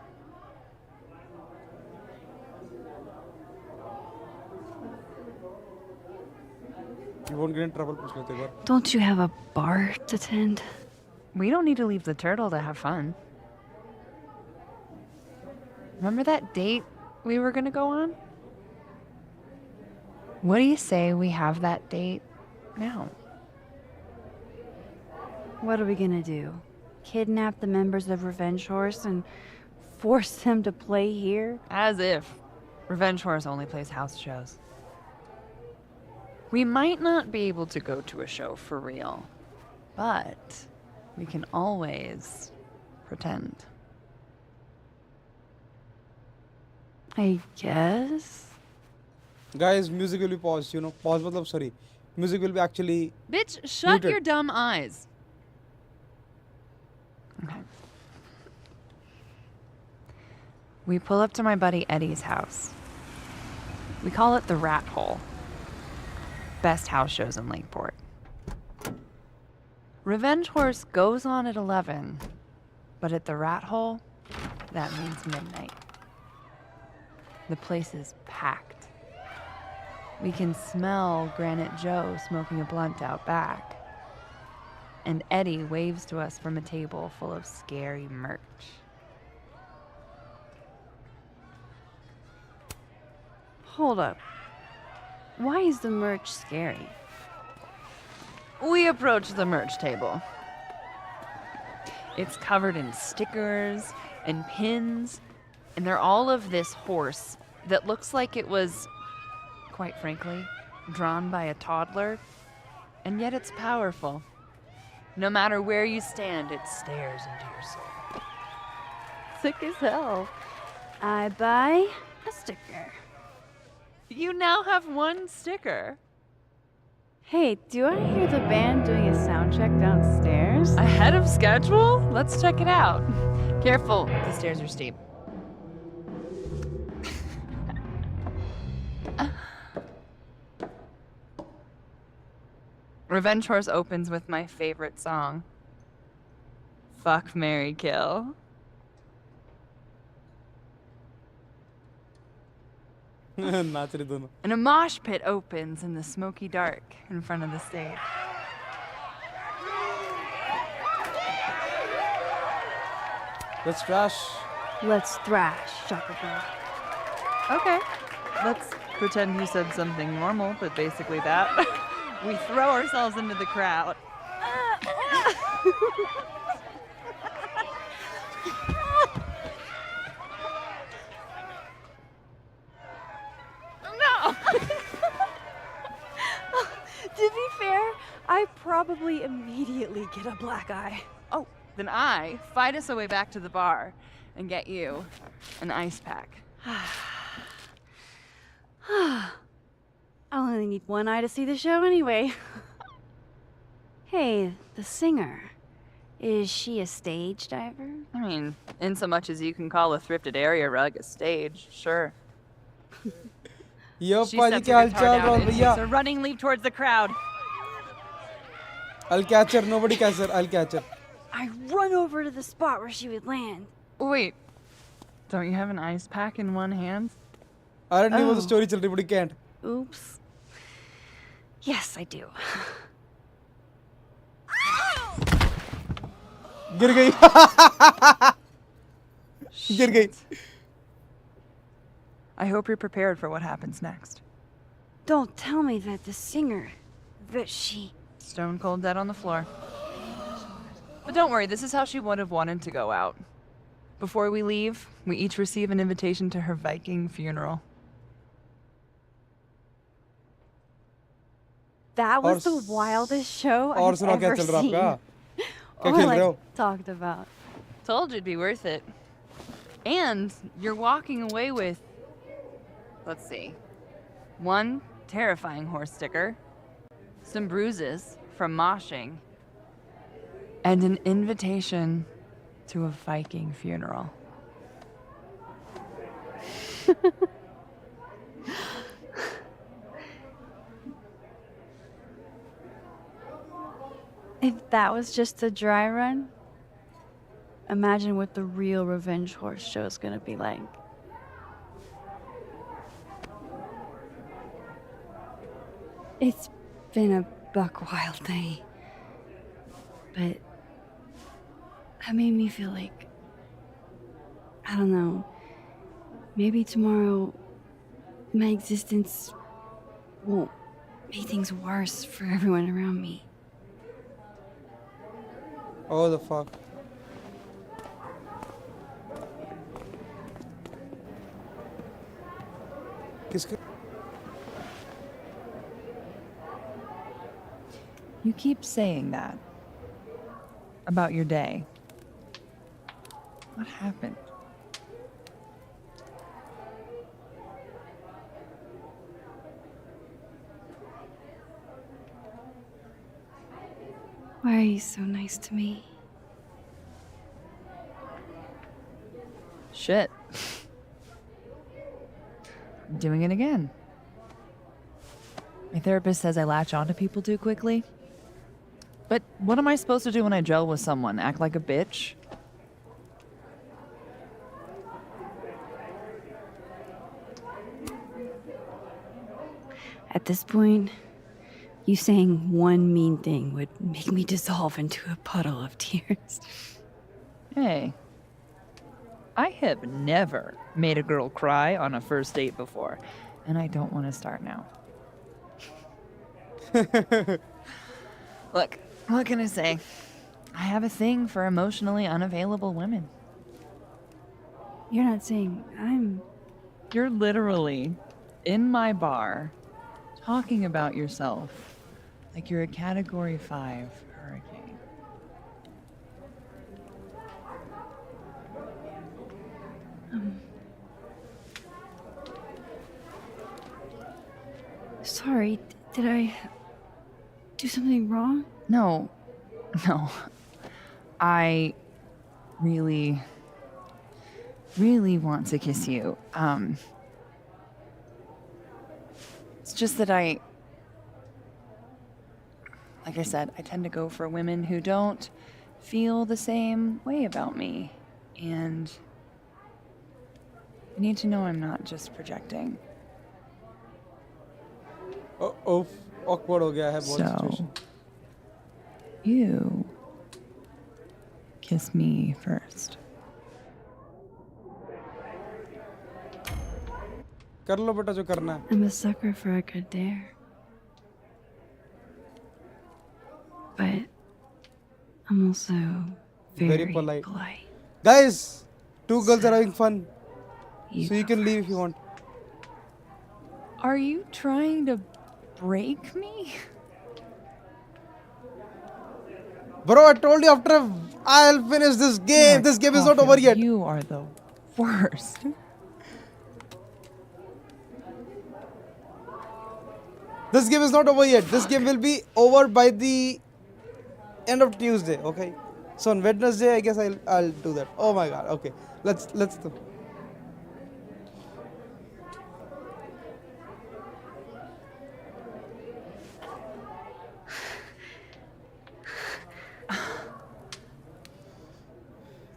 Speaker 3: You won't get in trouble, पूछ लेते एक बार.
Speaker 6: Don't you have a bar to tend?
Speaker 7: We don't need to leave the turtle to have fun. Remember that date we were gonna go on? What do you say we have that date now?
Speaker 6: What are we gonna do? Kidnap the members of Revenge Horse and force them to play here?
Speaker 7: As if. Revenge Horse only plays house shows. We might not be able to go to a show for real, but we can always pretend.
Speaker 6: I guess.
Speaker 3: Guys, music will be paused, you know. Pause, matlab, sorry. Music will be actually.
Speaker 7: Bitch, shut
Speaker 3: muted.
Speaker 7: your dumb eyes. Okay. We pull up to my buddy Eddie's house. We call it the Rat Hole. Best house shows in Lakeport. Revenge Horse goes on at 11, but at the Rat Hole, that means midnight. The place is packed. We can smell Granite Joe smoking a blunt out back. And Eddie waves to us from a table full of scary merch.
Speaker 6: Hold up. Why is the merch scary?
Speaker 7: We approach the merch table. It's covered in stickers and pins, and they're all of this horse that looks like it was, quite frankly, drawn by a toddler, and yet it's powerful. No matter where you stand, it stares into your soul.
Speaker 6: Sick as hell. I buy a sticker.
Speaker 7: You now have one sticker.
Speaker 6: Hey, do I hear the band doing a sound check downstairs?
Speaker 7: Ahead of schedule? Let's check it out. Careful, the stairs are steep. Revenge Horse opens with my favorite song. Fuck, Marry, Kill.
Speaker 3: नाच रहे दोनों.
Speaker 7: And a mosh pit opens in the smoky dark in front of the stage.
Speaker 3: Let's trash.
Speaker 6: Let's thrash, Shaka Girl.
Speaker 7: Okay, let's pretend you said something normal, but basically that. We throw ourselves into the crowd. No!
Speaker 6: To be fair, I probably immediately get a black eye.
Speaker 7: Oh, then I fight us a way back to the bar and get you an ice pack.
Speaker 6: I only need one eye to see the show anyway. Hey, the singer. Is she a stage diver?
Speaker 7: I mean, in so much as you can call a thrifted area rug a stage, sure.
Speaker 3: Yo,
Speaker 7: She
Speaker 3: पाजी
Speaker 7: sets
Speaker 3: क्या
Speaker 7: her guitar
Speaker 3: हालचाल
Speaker 7: down
Speaker 3: role
Speaker 7: and
Speaker 3: भैया?
Speaker 7: takes a running leap towards the crowd.
Speaker 3: I'll catch her. Nobody catch her. I'll catch her.
Speaker 6: I run over to the spot where she would land.
Speaker 7: Wait, don't you have an ice pack in one hand?
Speaker 3: I don't know what the
Speaker 6: Oh.
Speaker 3: story चल रही, but you can't.
Speaker 6: Oops. Yes, I do.
Speaker 3: गिर गई. गिर गई.
Speaker 7: I hope you're prepared for what happens next.
Speaker 6: Don't tell me that the singer, that she...
Speaker 7: Stone cold dead on the floor. But don't worry, this is how she would have wanted to go out. Before we leave, we each receive an invitation to her Viking funeral.
Speaker 6: That was
Speaker 3: और
Speaker 6: the wildest show
Speaker 3: और
Speaker 6: I've
Speaker 3: सुनाओ क्या
Speaker 6: ever
Speaker 3: चल रहा है
Speaker 6: seen.
Speaker 3: आपका? क्या
Speaker 6: Or
Speaker 3: खेल रहे
Speaker 6: like
Speaker 3: हो?
Speaker 6: talked about.
Speaker 7: Told you it'd be worth it. And you're walking away with, let's see, one terrifying horse sticker, some bruises from moshing, and an invitation to a Viking funeral.
Speaker 6: If that was just a dry run, imagine what the real Revenge Horse show is gonna be like. It's been a buck wild day, but that made me feel like, I don't know, Maybe tomorrow my existence won't make things worse for everyone around me.
Speaker 3: Oh the fuck. किसके
Speaker 7: You keep saying that about your day. What happened?
Speaker 6: Why are you so nice to me?
Speaker 7: Shit. I'm doing it again. My therapist says I latch onto people too quickly. But what am I supposed to do when I gel with someone? Act like a bitch?
Speaker 6: At this point, you saying one mean thing would make me dissolve into a puddle of tears.
Speaker 7: Hey. I have never made a girl cry on a first date before, and I don't want to start now. Look, what can I say? I have a thing for emotionally unavailable women.
Speaker 6: You're not saying I'm...
Speaker 7: You're literally in my bar talking about yourself like you're a Category 5 hurricane.
Speaker 6: Sorry, did I do something wrong?
Speaker 7: No. I really want to kiss you. It's just that like I said, I tend to go for women who don't feel the same way about me. And you need to know I'm not just projecting.
Speaker 3: Oh, awkward हो गया है बहुत situation.
Speaker 7: You kiss me first.
Speaker 3: कर लो बेटा जो करना है.
Speaker 6: I'm a sucker for a good dare. But I'm also very
Speaker 3: polite.
Speaker 6: polite.
Speaker 3: Guys, two girls are having fun. So you can leave if you want.
Speaker 7: Are you trying to break me?
Speaker 3: Bro, I told you after I'll finish this game. This game is not over yet.
Speaker 7: You are the worst.
Speaker 3: This game is not over yet. This game will be over by the end of Tuesday. Okay. So on Wednesday, I guess I'll do that. Oh my god. Okay. Let's do.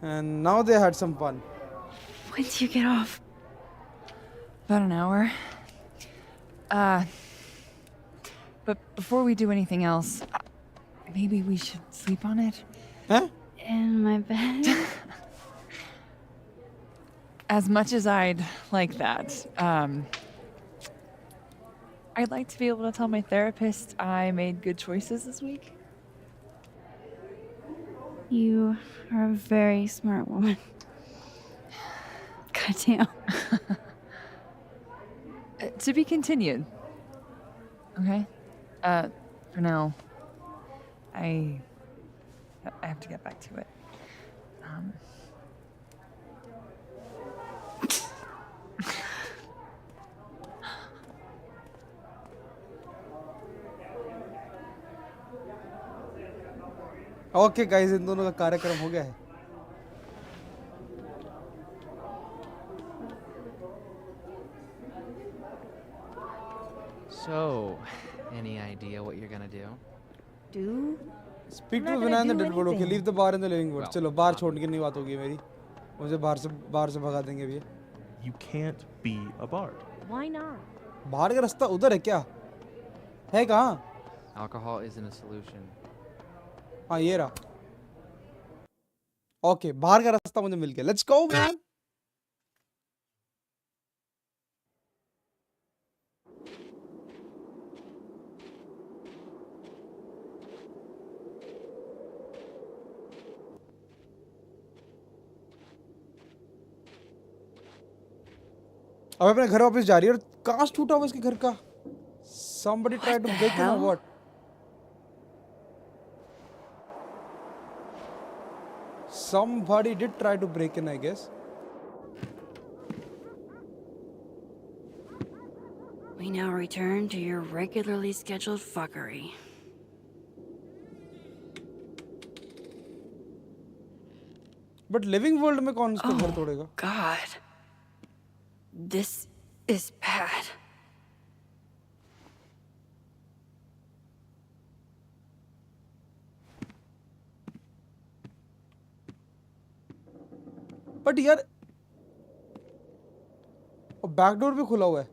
Speaker 3: And now they had some fun.
Speaker 6: When do you get off?
Speaker 7: About an hour. But before we do anything else, maybe we should sleep on it?
Speaker 3: Huh?
Speaker 6: In my bed?
Speaker 7: As much as I'd like that, I'd like to be able to tell my therapist I made good choices this week.
Speaker 6: You are a very smart woman. Goddamn.
Speaker 7: To be continued. Okay? For now, I have to get back to it.
Speaker 3: Okay guys, इन दोनों का कार्यक्रम हो गया है.
Speaker 18: So, any idea what you're gonna do?
Speaker 11: Do?
Speaker 3: Speak
Speaker 11: I'm
Speaker 3: to
Speaker 11: not
Speaker 3: Vinay
Speaker 11: gonna
Speaker 3: in the
Speaker 11: do
Speaker 3: dead body. Okay,
Speaker 11: anything.
Speaker 3: leave the bar in the living room.
Speaker 18: Well,
Speaker 3: चलो बाहर छोड़ने की नहीं बात होगी मेरी. मुझे बाहर से भगा देंगे भैया.
Speaker 19: You can't be a bard.
Speaker 11: Why not?
Speaker 3: बाहर का रास्ता उधर है क्या? है कहाँ?
Speaker 18: Alcohol isn't a solution.
Speaker 3: हाँ ये रहा. Okay, बाहर का रास्ता मुझे मिल गया. Let's go man. अब अपने घर वापस जा रही है और कांच टूटा हुआ इसके घर का. Somebody tried to break in or what? Somebody did try to break in, I guess.
Speaker 4: We now return to your regularly scheduled fuckery.
Speaker 3: But living world में कौन इसका घर तोड़ेगा?
Speaker 4: God. This is bad.
Speaker 3: But यार back door भी खुला हुआ है.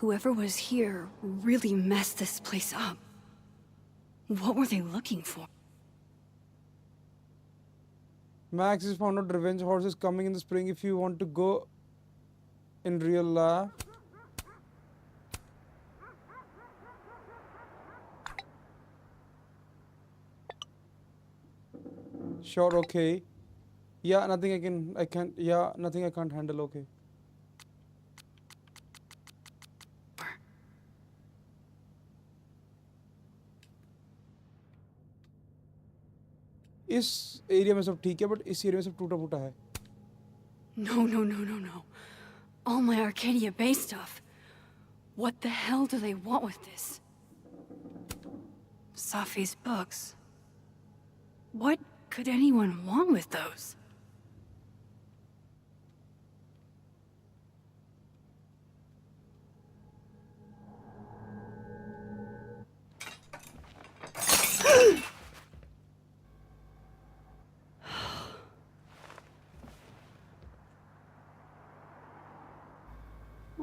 Speaker 4: Whoever was here really messed this place up. What were they looking for?
Speaker 3: Max has found out revenge horse is coming in the spring if you want to go in real life. Sure, okay. Yeah, nothing nothing I can't handle, okay. इस area में सब ठीक है, but इस area में सब टूटा फूटा है.
Speaker 4: No. All my Arcadia Bay stuff. What the hell do they want with this? Safi's books. What could anyone want with those?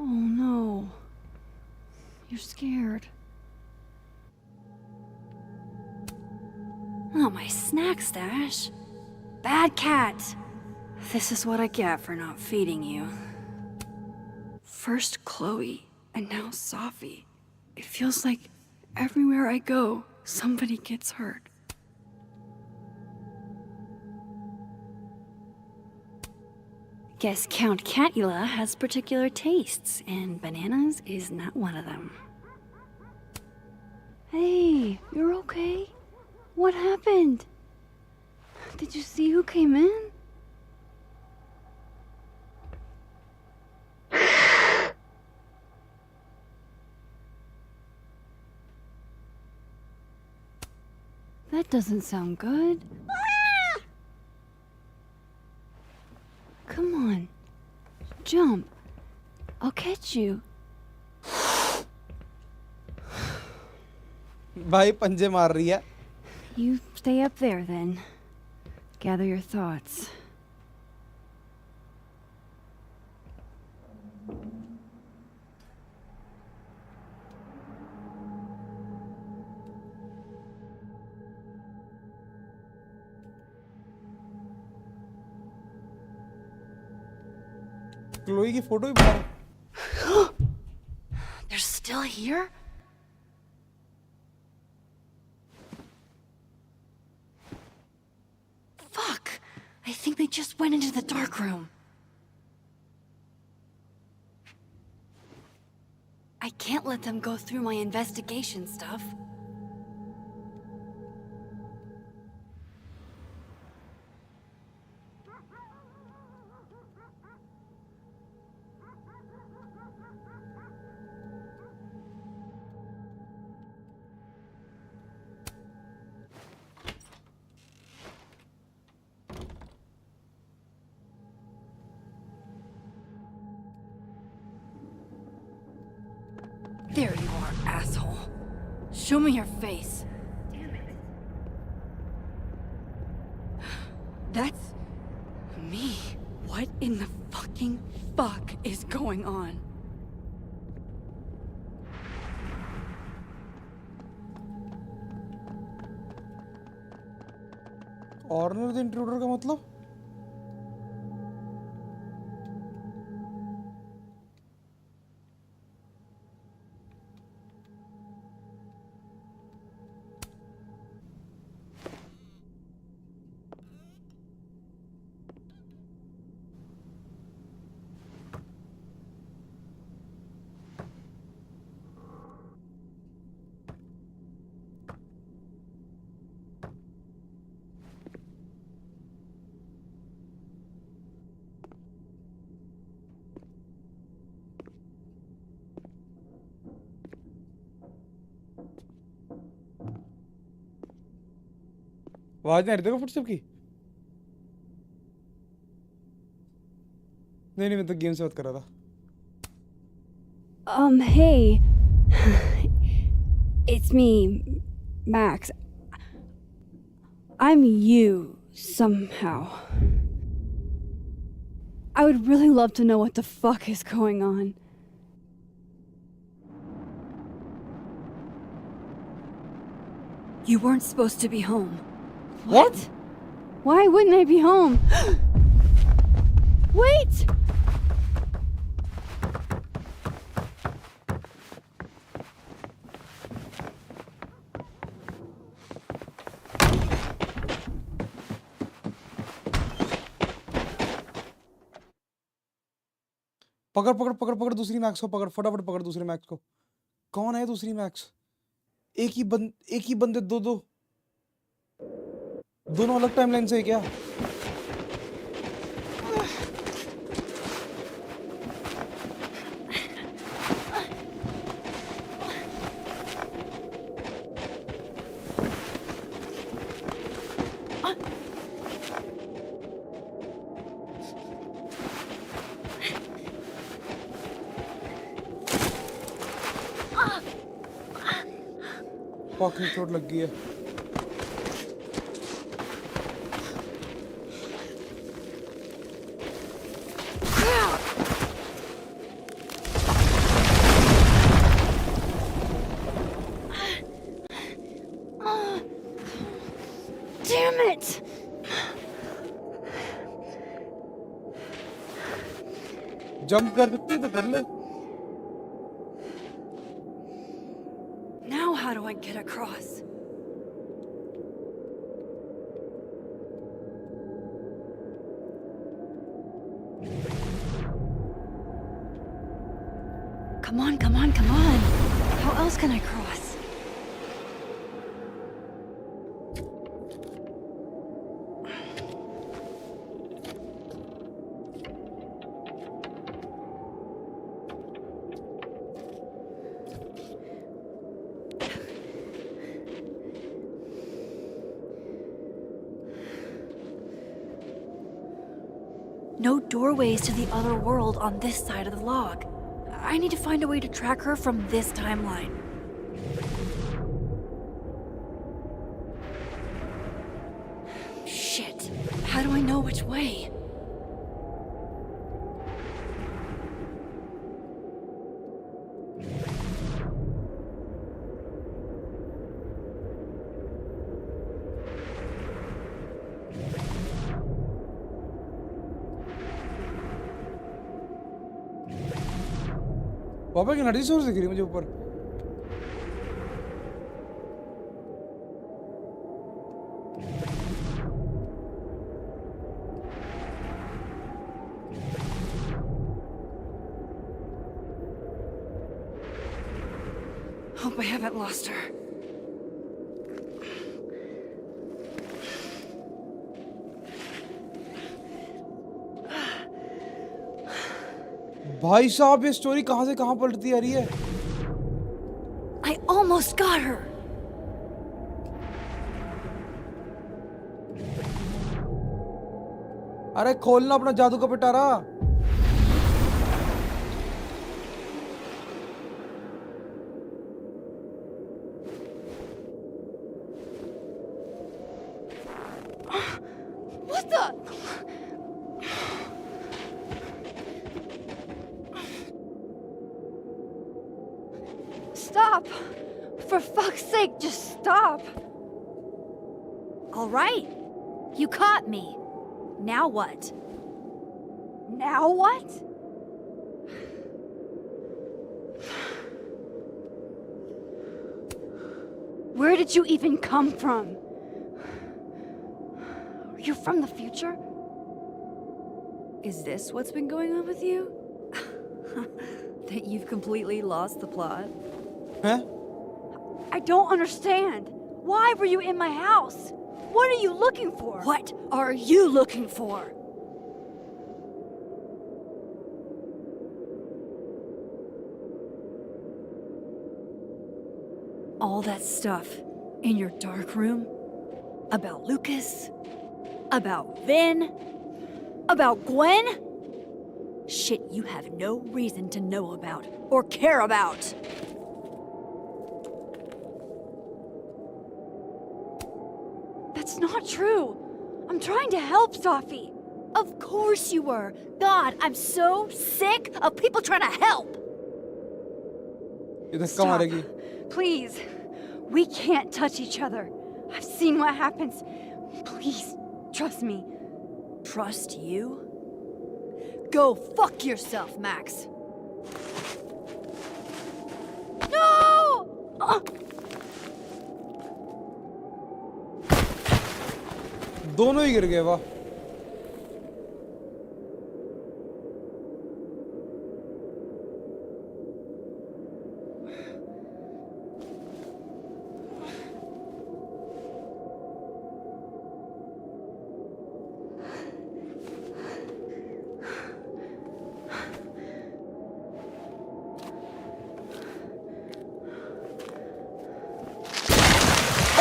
Speaker 4: Oh no. You're scared. Oh, my snack stash. Bad cat. This is what I get for not feeding you. First Chloe, and now Safi. It feels like everywhere I go, somebody gets hurt. Guess Count Catula has particular tastes, and bananas is not one of them. Hey, you're okay? What happened? Did you see who came in? That doesn't sound good. Come on. Jump. I'll catch you.
Speaker 3: भाई पंजे मार रही है.
Speaker 4: You stay up there then. Gather your thoughts.
Speaker 3: Chloe की photo भी बना.
Speaker 4: They're still here? Fuck! I think they just went into the dark room. I can't let them go through my investigation stuff. There you are, asshole. Show me your face. Damn it. That's me. What in the fucking fuck is going on?
Speaker 3: Honour the intruder का मतलब? आवाज नहीं आ रही तेरे को footstep की? नहीं मैं तो गेम से बात कर रहा था.
Speaker 6: Hey. It's me, Max. I'm you, somehow. I would really love to know what the fuck is going on. You weren't supposed to be home. What? Why wouldn't I be home? Wait!
Speaker 3: पकड़ पकड़ पकड़ पकड़ दूसरी max को पकड़, फटाफट पकड़ दूसरी मैक्स को. कौन है दूसरी मैक्स? एक ही बंदे दोनों अलग टाइमलाइन से है क्या? fucking चोट लग गई है.
Speaker 6: Damn it!
Speaker 3: जंप कर सकती है तो कर ले.
Speaker 6: Now how do I get across? Come on, come on, come on. How else can I cross? No doorways to the other world on this side of the log. I need to find a way to track her from this timeline. Shit. How do I know which way?
Speaker 3: पापा की energy source दिख रही है मुझे ऊपर.
Speaker 6: Hope I haven't lost her.
Speaker 3: भाई साहब ये स्टोरी कहां से कहां पलटती आ रही है.
Speaker 6: I almost got her.
Speaker 3: अरे खोलना अपना जादू का पिटारा.
Speaker 6: What the? Stop! For fuck's sake, just stop! All right. You caught me. Now what? Now what? Where did you even come from? Are you from the future? Is this what's been going on with you? That you've completely lost the plot?
Speaker 3: Huh?
Speaker 6: I don't understand. Why were you in my house? What are you looking for? What are you looking for? All that stuff in your dark room? About Lucas? About Vin? About Gwen? Shit you have no reason to know about or care about. That's not true. I'm trying to help, Safi. Of course you were. God, I'm so sick of people trying to help. Stop. Please. We can't touch each other. I've seen what happens. Please, trust me. Trust you? Go fuck yourself, Max. No!
Speaker 3: दोनों ही गिर गए वाह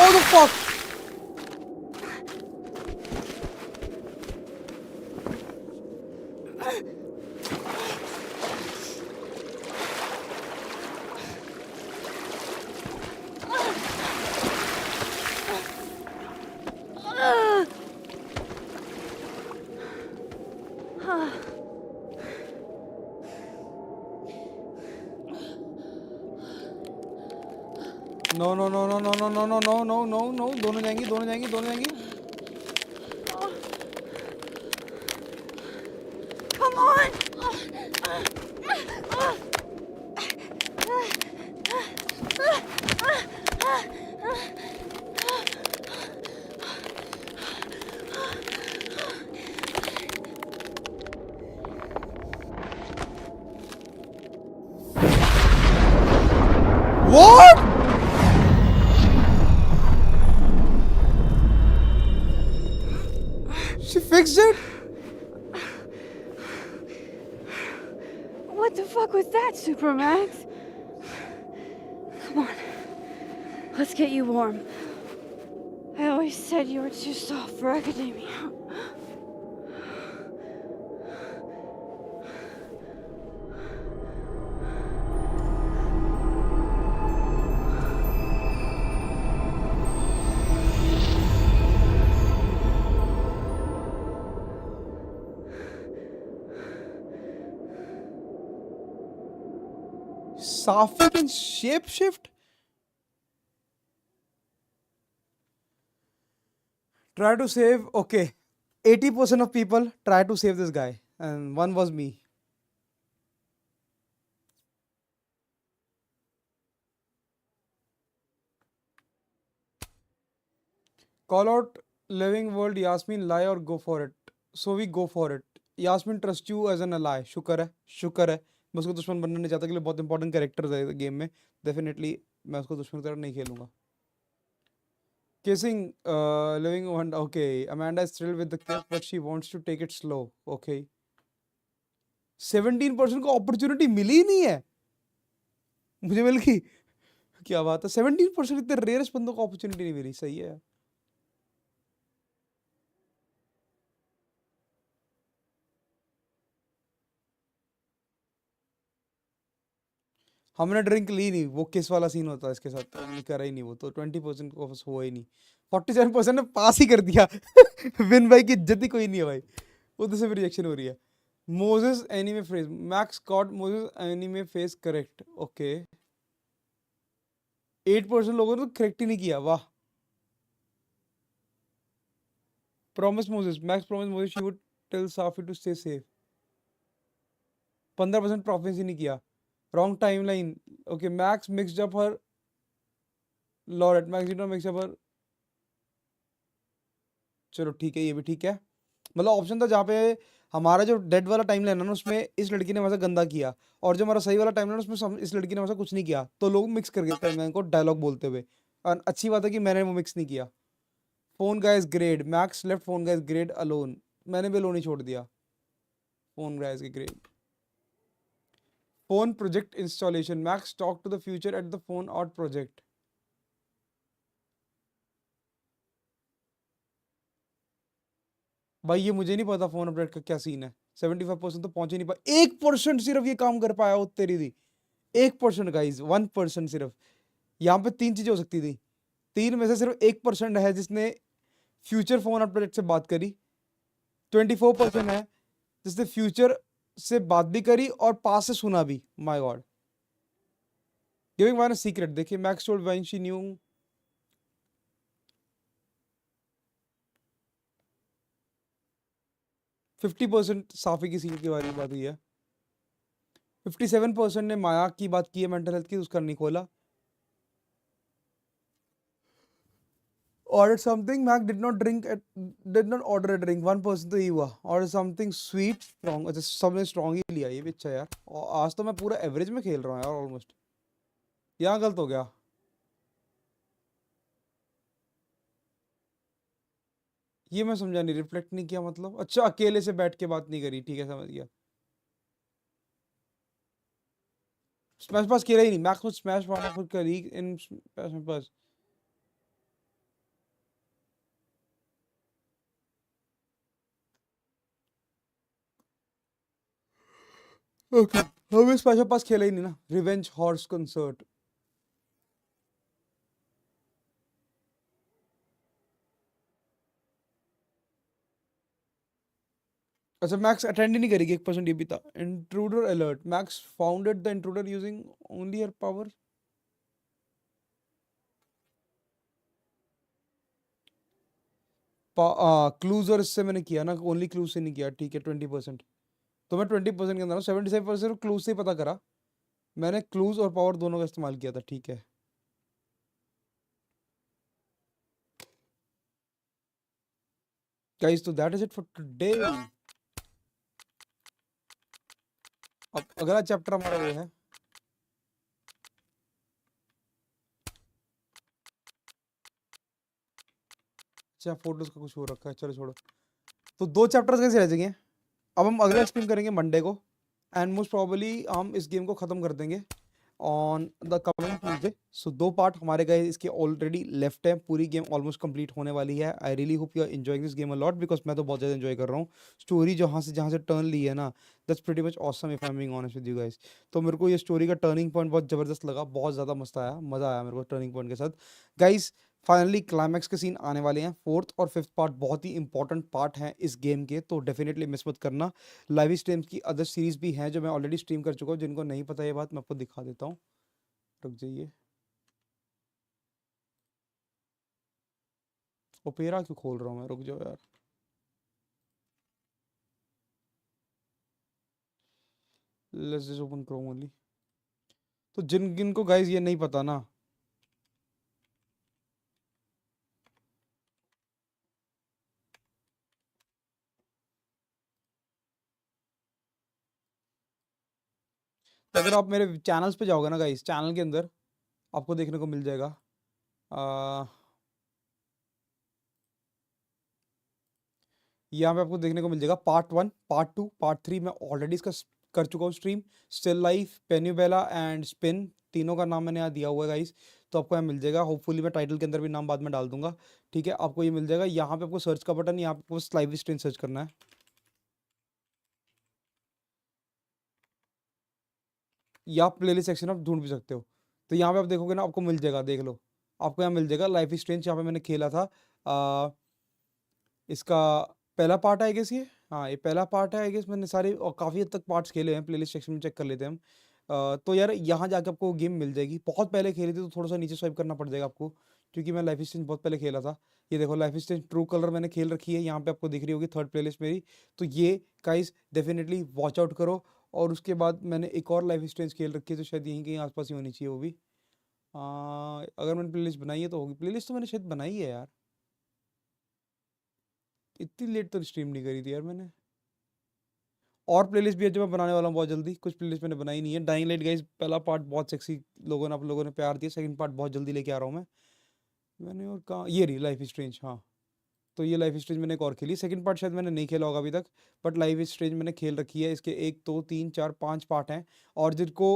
Speaker 3: Oh the fuck! No no no no no no no no no no no no दोनों जाएंगी दोनों जाएंगी दोनों जाएंगी
Speaker 6: Come on!
Speaker 3: What? She fixed it?
Speaker 6: What the fuck was that, Supermax? Come on. Let's get you warm. I always said you were too soft for academia.
Speaker 3: Safi can shapeshift? Try to save, okay. 80% of people try to save this guy, and one was me. Call out living world, Yasmin, lie or go for it. So we go for it. Yasmin trust you as an ally. शुक्र है, शुक्र है. मैं उसको दुश्मन बनना नहीं चाहता के लिए बहुत इंपॉर्टेंट कैरेक्टर्स है गेम में. डेफिनेटली मैं उसको दुश्मन की तरह नहीं खेलूंगा. Kissing, living one. Okay, Amanda is thrilled with the kiss, but she wants to take it slow. Okay. 17% को अपॉर्चुनिटी मिली ही नहीं है. मुझे मिल गई. क्या बात है? 17% इतने रेयरेस्ट बंदों को अपॉर्चुनिटी नहीं मिली. सही है. हमने ड्रिंक ली नहीं. वो किस वाला सीन होता है इसके साथ. करा ही नहीं वो तो 20% को हुआ ही नहीं. 47% ने पास ही कर दिया. विन भाई की इज्जत ही कोई नहीं है भाई. उधर से भी रिजेक्शन हो रही है. Moses anime face. Max got Moses anime face correct. Okay. 8% लोगों ने तो करेक्ट ही नहीं किया. वाह. Promise Moses. Max promised Moses she would tell Safi to stay safe. 15% prophecy नहीं किया. Wrong timeline. Okay, Max mixed up her. Lord, Max did not mix up her. चलो ठीक है, ये भी ठीक है. मतलब ऑप्शन था जहाँ पे हमारा जो डेड वाला टाइम लाइन है ना उसमें इस लड़की ने वैसा गंदा किया, और जो हमारा सही वाला टाइम लाइन उसमें इस लड़की ने वैसा कुछ नहीं किया, तो लोग मिक्स कर गए टाइम लाइन को डायलॉग बोलते हुए. और अच्छी बात है कि मैंने वो मिक्स नहीं किया. Phone guys grade. Max left phone guys grade alone. मैंने भी अलोन ही छोड़ दिया. फोन गाइस के grade. Phone project installation. Max talk to the future at the phone out project. भाई ये मुझे नहीं पता फोन अपडेट का क्या सीन है. 75% तो पहुंच ही नहीं पाया. 1% सिर्फ ये काम कर पाया. वो तेरी दी 1% गाइस. 1% सिर्फ. यहाँ पे 3 चीजें हो सकती थी. 3 में से सिर्फ 1% है जिसने फ्यूचर फोन अपडेट से बात करी. 24% है जिसने फ्यूचर से बात भी करी और पास से सुना भी. My God. Giving one secret. देखिए Max told when she knew. 50% साफी की सीन के बारे में बात हुई है. 57% ने माया की बात की है मेंटल हेल्थ की, उसका नहीं खोला. Ordered something. Mac did not order a drink. 1% तो ये हुआ. Ordered something sweet strong. अच्छा सबने strong ही लिया. ये भी अच्छा यार. और आज तो मैं पूरा एवरेज में खेल रहा हूँ यार ऑलमोस्ट. यहाँ गलत हो गया. ये मैं समझा नहीं. रिफ्लेक्ट नहीं किया मतलब. अच्छा अकेले से बैठ के बात नहीं करी. ठीक है समझ गया. स्मैश पास खेला ही नहीं. मैक्स को स्मैश पास करी इन स्मैश पास. ओके हमें स्मैश पास खेला ही नहीं ना. Revenge horse concert. अच्छा मैक्स अटेंड ही नहीं करेगी. 1% ये भी था. Intruder alert. Max founded the intruder using only her power. Clues और इससे मैंने किया ना. ओनली क्लूज से नहीं किया. ठीक है 20%. तो मैं 20% के अंदर हूँ. 77% क्लूज से ही पता करा. मैंने क्लूज और पावर दोनों का इस्तेमाल किया था. ठीक है गाइस, तो that is it for today. अब अगला चैप्टर हमारा वो है. अच्छा फोटोज का कुछ हो रखा है. चलो छोड़ो. तो 2 चैप्टर्स कैसे रह जाएंगे. अब हम अगला स्ट्रीम करेंगे मंडे को. एंड मोस्ट प्रोबेबली हम इस गेम को ख़त्म कर देंगे on the coming Tuesday. So 2 part हमारे गए इसके ऑलरेडी लेफ्ट है. पूरी गेम ऑलमोस्ट कंप्लीट होने वाली है. I really hope you are enjoying this game a lot because मैं तो बहुत ज़्यादा एंजॉय कर रहा हूँ. स्टोरी जहाँ से टर्न ली है ना, that's pretty much awesome if I am being honest with you guys. तो मेरे को ये स्टोरी का टर्निंग पॉइंट बहुत ज़बरदस्त लगा. बहुत ज़्यादा मस्त आया. मज़ा आया मेरे को टर्निंग पॉइंट के साथ. गाइस फाइनली क्लाइमैक्स के सीन आने वाले हैं. 4th और 5th पार्ट बहुत ही इंपॉर्टेंट पार्ट हैं इस गेम के. तो डेफिनेटली मिस मत करना. लाइव स्ट्रीम्स की अदर सीरीज भी हैं जो मैं ऑलरेडी स्ट्रीम कर चुका हूँ. जिनको नहीं पता ये बात मैं आपको दिखा देता हूँ. रुक जाइए. ओपेरा क्यों खोल रहा हूँ मैं. रुक जाओ यार. Let's just open Chrome only. तो जिन को गाइस ये नहीं पता ना, तो अगर आप मेरे चैनल्स पे जाओगे ना गाइस, चैनल के अंदर आपको देखने को मिल जाएगा. यहाँ पे आपको देखने को मिल जाएगा पार्ट 1, पार्ट 2, पार्ट 3. मैं ऑलरेडी इसका कर चुका हूँ स्ट्रीम. स्टिल लाइफ, पेन्यूबेला एंड स्पिन, तीनों का नाम मैंने यहाँ दिया हुआ है गाइस. तो आपको यहाँ मिल जाएगा. होपफुली मैं टाइटल के अंदर भी नाम बाद में डाल दूंगा. ठीक है आपको ये मिल जाएगा. यहाँ पे आपको सर्च का बटन, यहाँ पे आपको लाइव स्ट्रीम सर्च करना है. या आप प्लेलिस्ट सेक्शन आप ढूंढ भी सकते हो. तो यहाँ पे आप देखोगे ना आपको मिल जाएगा. देख लो आपको यहाँ मिल जाएगा लाइफ स्ट्रेंज. यहाँ पे मैंने खेला था इसका पहला पार्ट है गेस ये. हाँ ये पहला पार्ट है आई गेस. मैंने सारे और काफ़ी हद तक पार्ट्स खेले हैं. प्लेलिस्ट सेक्शन में चेक कर लेते हैं हम. तो यार यहाँ जाके आपको गेम मिल जाएगी. बहुत पहले खेली थी तो थोड़ा सा नीचे स्वाइप करना पड़ जाएगा आपको क्योंकि मैं लाइफ इज स्ट्रेंज बहुत पहले खेला था। ये देखो life is strange true colour मैंने खेल रखी है, यहाँ पे आपको दिख रही होगी थर्ड प्लेलिस्ट मेरी। तो ये गाइस डेफिनेटली वॉच आउट करो। और उसके बाद मैंने एक और लाइफ इज स्ट्रेंज खेल रखी है, तो शायद यहीं कहीं आसपास ही होनी चाहिए वो भी। अगर मैंने प्लेलिस्ट बनाई है तो होगी, प्लेलिस्ट तो मैंने शायद बनाई है यार, इतनी लेट तो स्ट्रीम नहीं करी थी यार मैंने। और प्लेलिस्ट भी है जो मैं बनाने वाला हूँ बहुत जल्दी, कुछ प्लेलिस्ट मैंने बनाई नहीं है। डाइंग लाइट गाइस पहला पार्ट बहुत सेक्सी लोगों ने, आप लोगों ने प्यार दिया, सेकंड पार्ट बहुत जल्दी लेके आ रहा हूँ मैंने। और कहाँ ये रही लाइफ इज स्ट्रेंज, हाँ। तो ये लाइफ इज स्ट्रेंज मैंने एक और खेली, सेकंड पार्ट शायद मैंने नहीं खेला होगा अभी तक, बट लाइफ इज स्ट्रेंज मैंने खेल रखी है। इसके 1 2 3 4 5 पार्ट हैं, और जिनको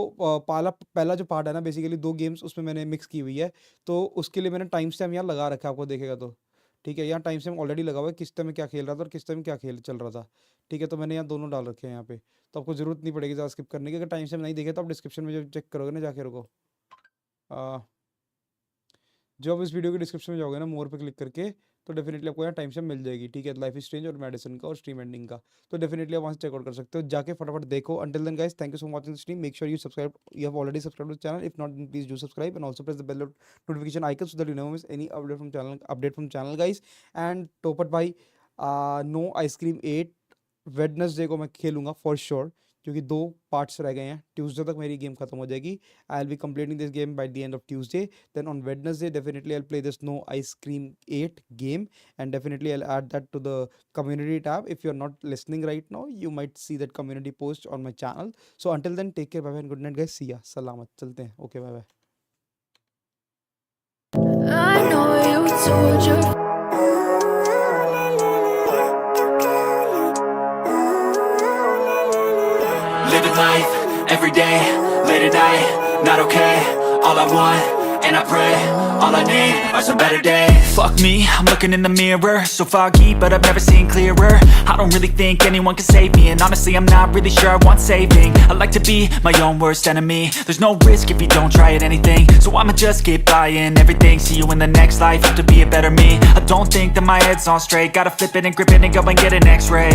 Speaker 3: पहला जो पार्ट है ना बेसिकली 2 गेम्स उसमें मैंने मिक्स की हुई है। तो उसके लिए मैंने टाइम स्टैम्प यहाँ लगा रखा है, आपको देखेगा तो ठीक है। यहाँ टाइम स्टैम्प ऑलरेडी लगा हुआ है, किस टाइम में क्या खेल रहा था और किस टाइम क्या खेल चल रहा था, ठीक है। तो मैंने यहाँ दोनों डाल रखे हैं यहाँ पे, तो आपको जरूरत नहीं पड़ेगी ज़्यादा स्किप करने की। अगर टाइम स्टैम्प नहीं देखे तो आप डिस्क्रिप्शन में जो चेक करोगे ना जाके, रुको जब इस वीडियो के डिस्क्रिप्शन में जाओगे ना मोर पे क्लिक करके, तो डेफिनेटली आपको यहाँ टाइम स्टैम्प मिल जाएगी, ठीक है। लाइफ इज स्ट्रेंज और मेडिसिन का और स्ट्रीम एंडिंग का, तो डेफिनेटली आप वहाँ से चेकआउट कर सकते हो, जाके फटाफट देखो। Until then guys, thank you so much watching the stream. Make sure you subscribe, you have already subscribe to the channel, if not please do subscribe and also press the bell notification icon so that you never miss any update from channel guys. And टोपट भाई no ice cream 8 Wednesday को मैं खेलूंगा for sure, क्योंकि 2 parts रह गए हैं। Tuesday तक मेरी गेम खत्म हो जाएगी, I will be completing this game by the end of Tuesday. Then on Wednesday definitely I will play this no ice cream 8 game, and definitely I will add that to the community tab. If you're not listening right now, you might see that community post on my channel. So until then, take care, bye bye and good night guys, see ya, salamat, चलते हैं, okay, bye bye.
Speaker 1: I know you told your
Speaker 2: Living life, every day, late at night, not okay. All I want, and I pray, all I need are some better days. Fuck me, I'm looking in the mirror, so foggy, but I've never seen clearer. I don't really think anyone can save me, and honestly I'm not really sure I want saving. I like to be my own worst enemy. There's no risk if you don't try at anything, so I'ma just keep buying everything. See you in the next life, have to be a better me. I don't think that my head's on straight, gotta flip it and grip it and go and get an x-ray.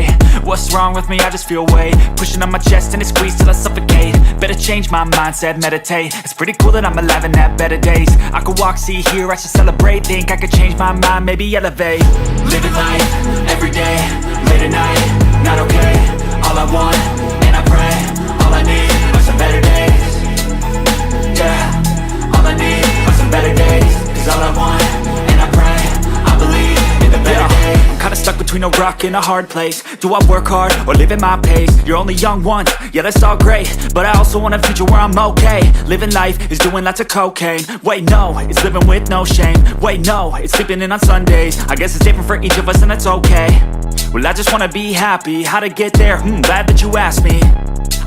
Speaker 2: What's wrong with me? I just feel weight pushing on my chest and it squeezes till I suffocate. Better change my mindset, meditate. It's pretty cool that I'm alive and have better days. I could walk, see, hear, I should celebrate. Think I could change my mind, maybe elevate. Living life, every day, late at night, not okay. All I want, and I pray, all I need are some better days. Yeah, all I need are some better days. Cause all I want, and I pray, I believe in the better days. I'm kinda stuck between a rock and a hard place. Do I work hard or live at my pace? You're only young once, yeah that's all great, but I also want a future where I'm okay. Living life is doing lots of cocaine. Wait no, it's living with no shame. Wait no, it's sleeping in on Sundays. I guess it's different for each of us and that's okay. Well I just wanna be happy, how to get there? Glad that you asked me.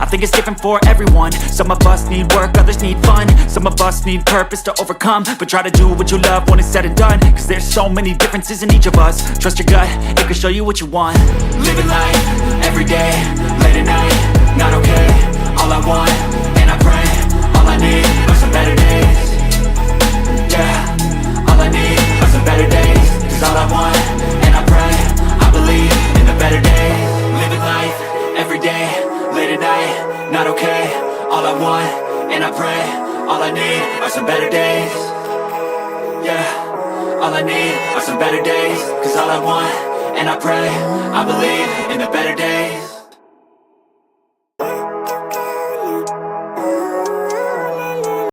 Speaker 2: I think it's different for everyone. Some of us need work, others need fun. Some of us need purpose to overcome, but try to do what you love when it's said and done. Cause there's so many differences in each of us. Trust your gut, it can show you what you want. Living life, every day, late at night, not okay. All I want, and I pray, all I need are some better days. Yeah, all I need are some better days. Cause all I want, and I pray, I believe in the better days. Living life, every day, late at night, not okay. All I want, and I pray, all I need are some better days. Yeah, all I need are some better days. Cause all I want, and I pray, I believe in the better days.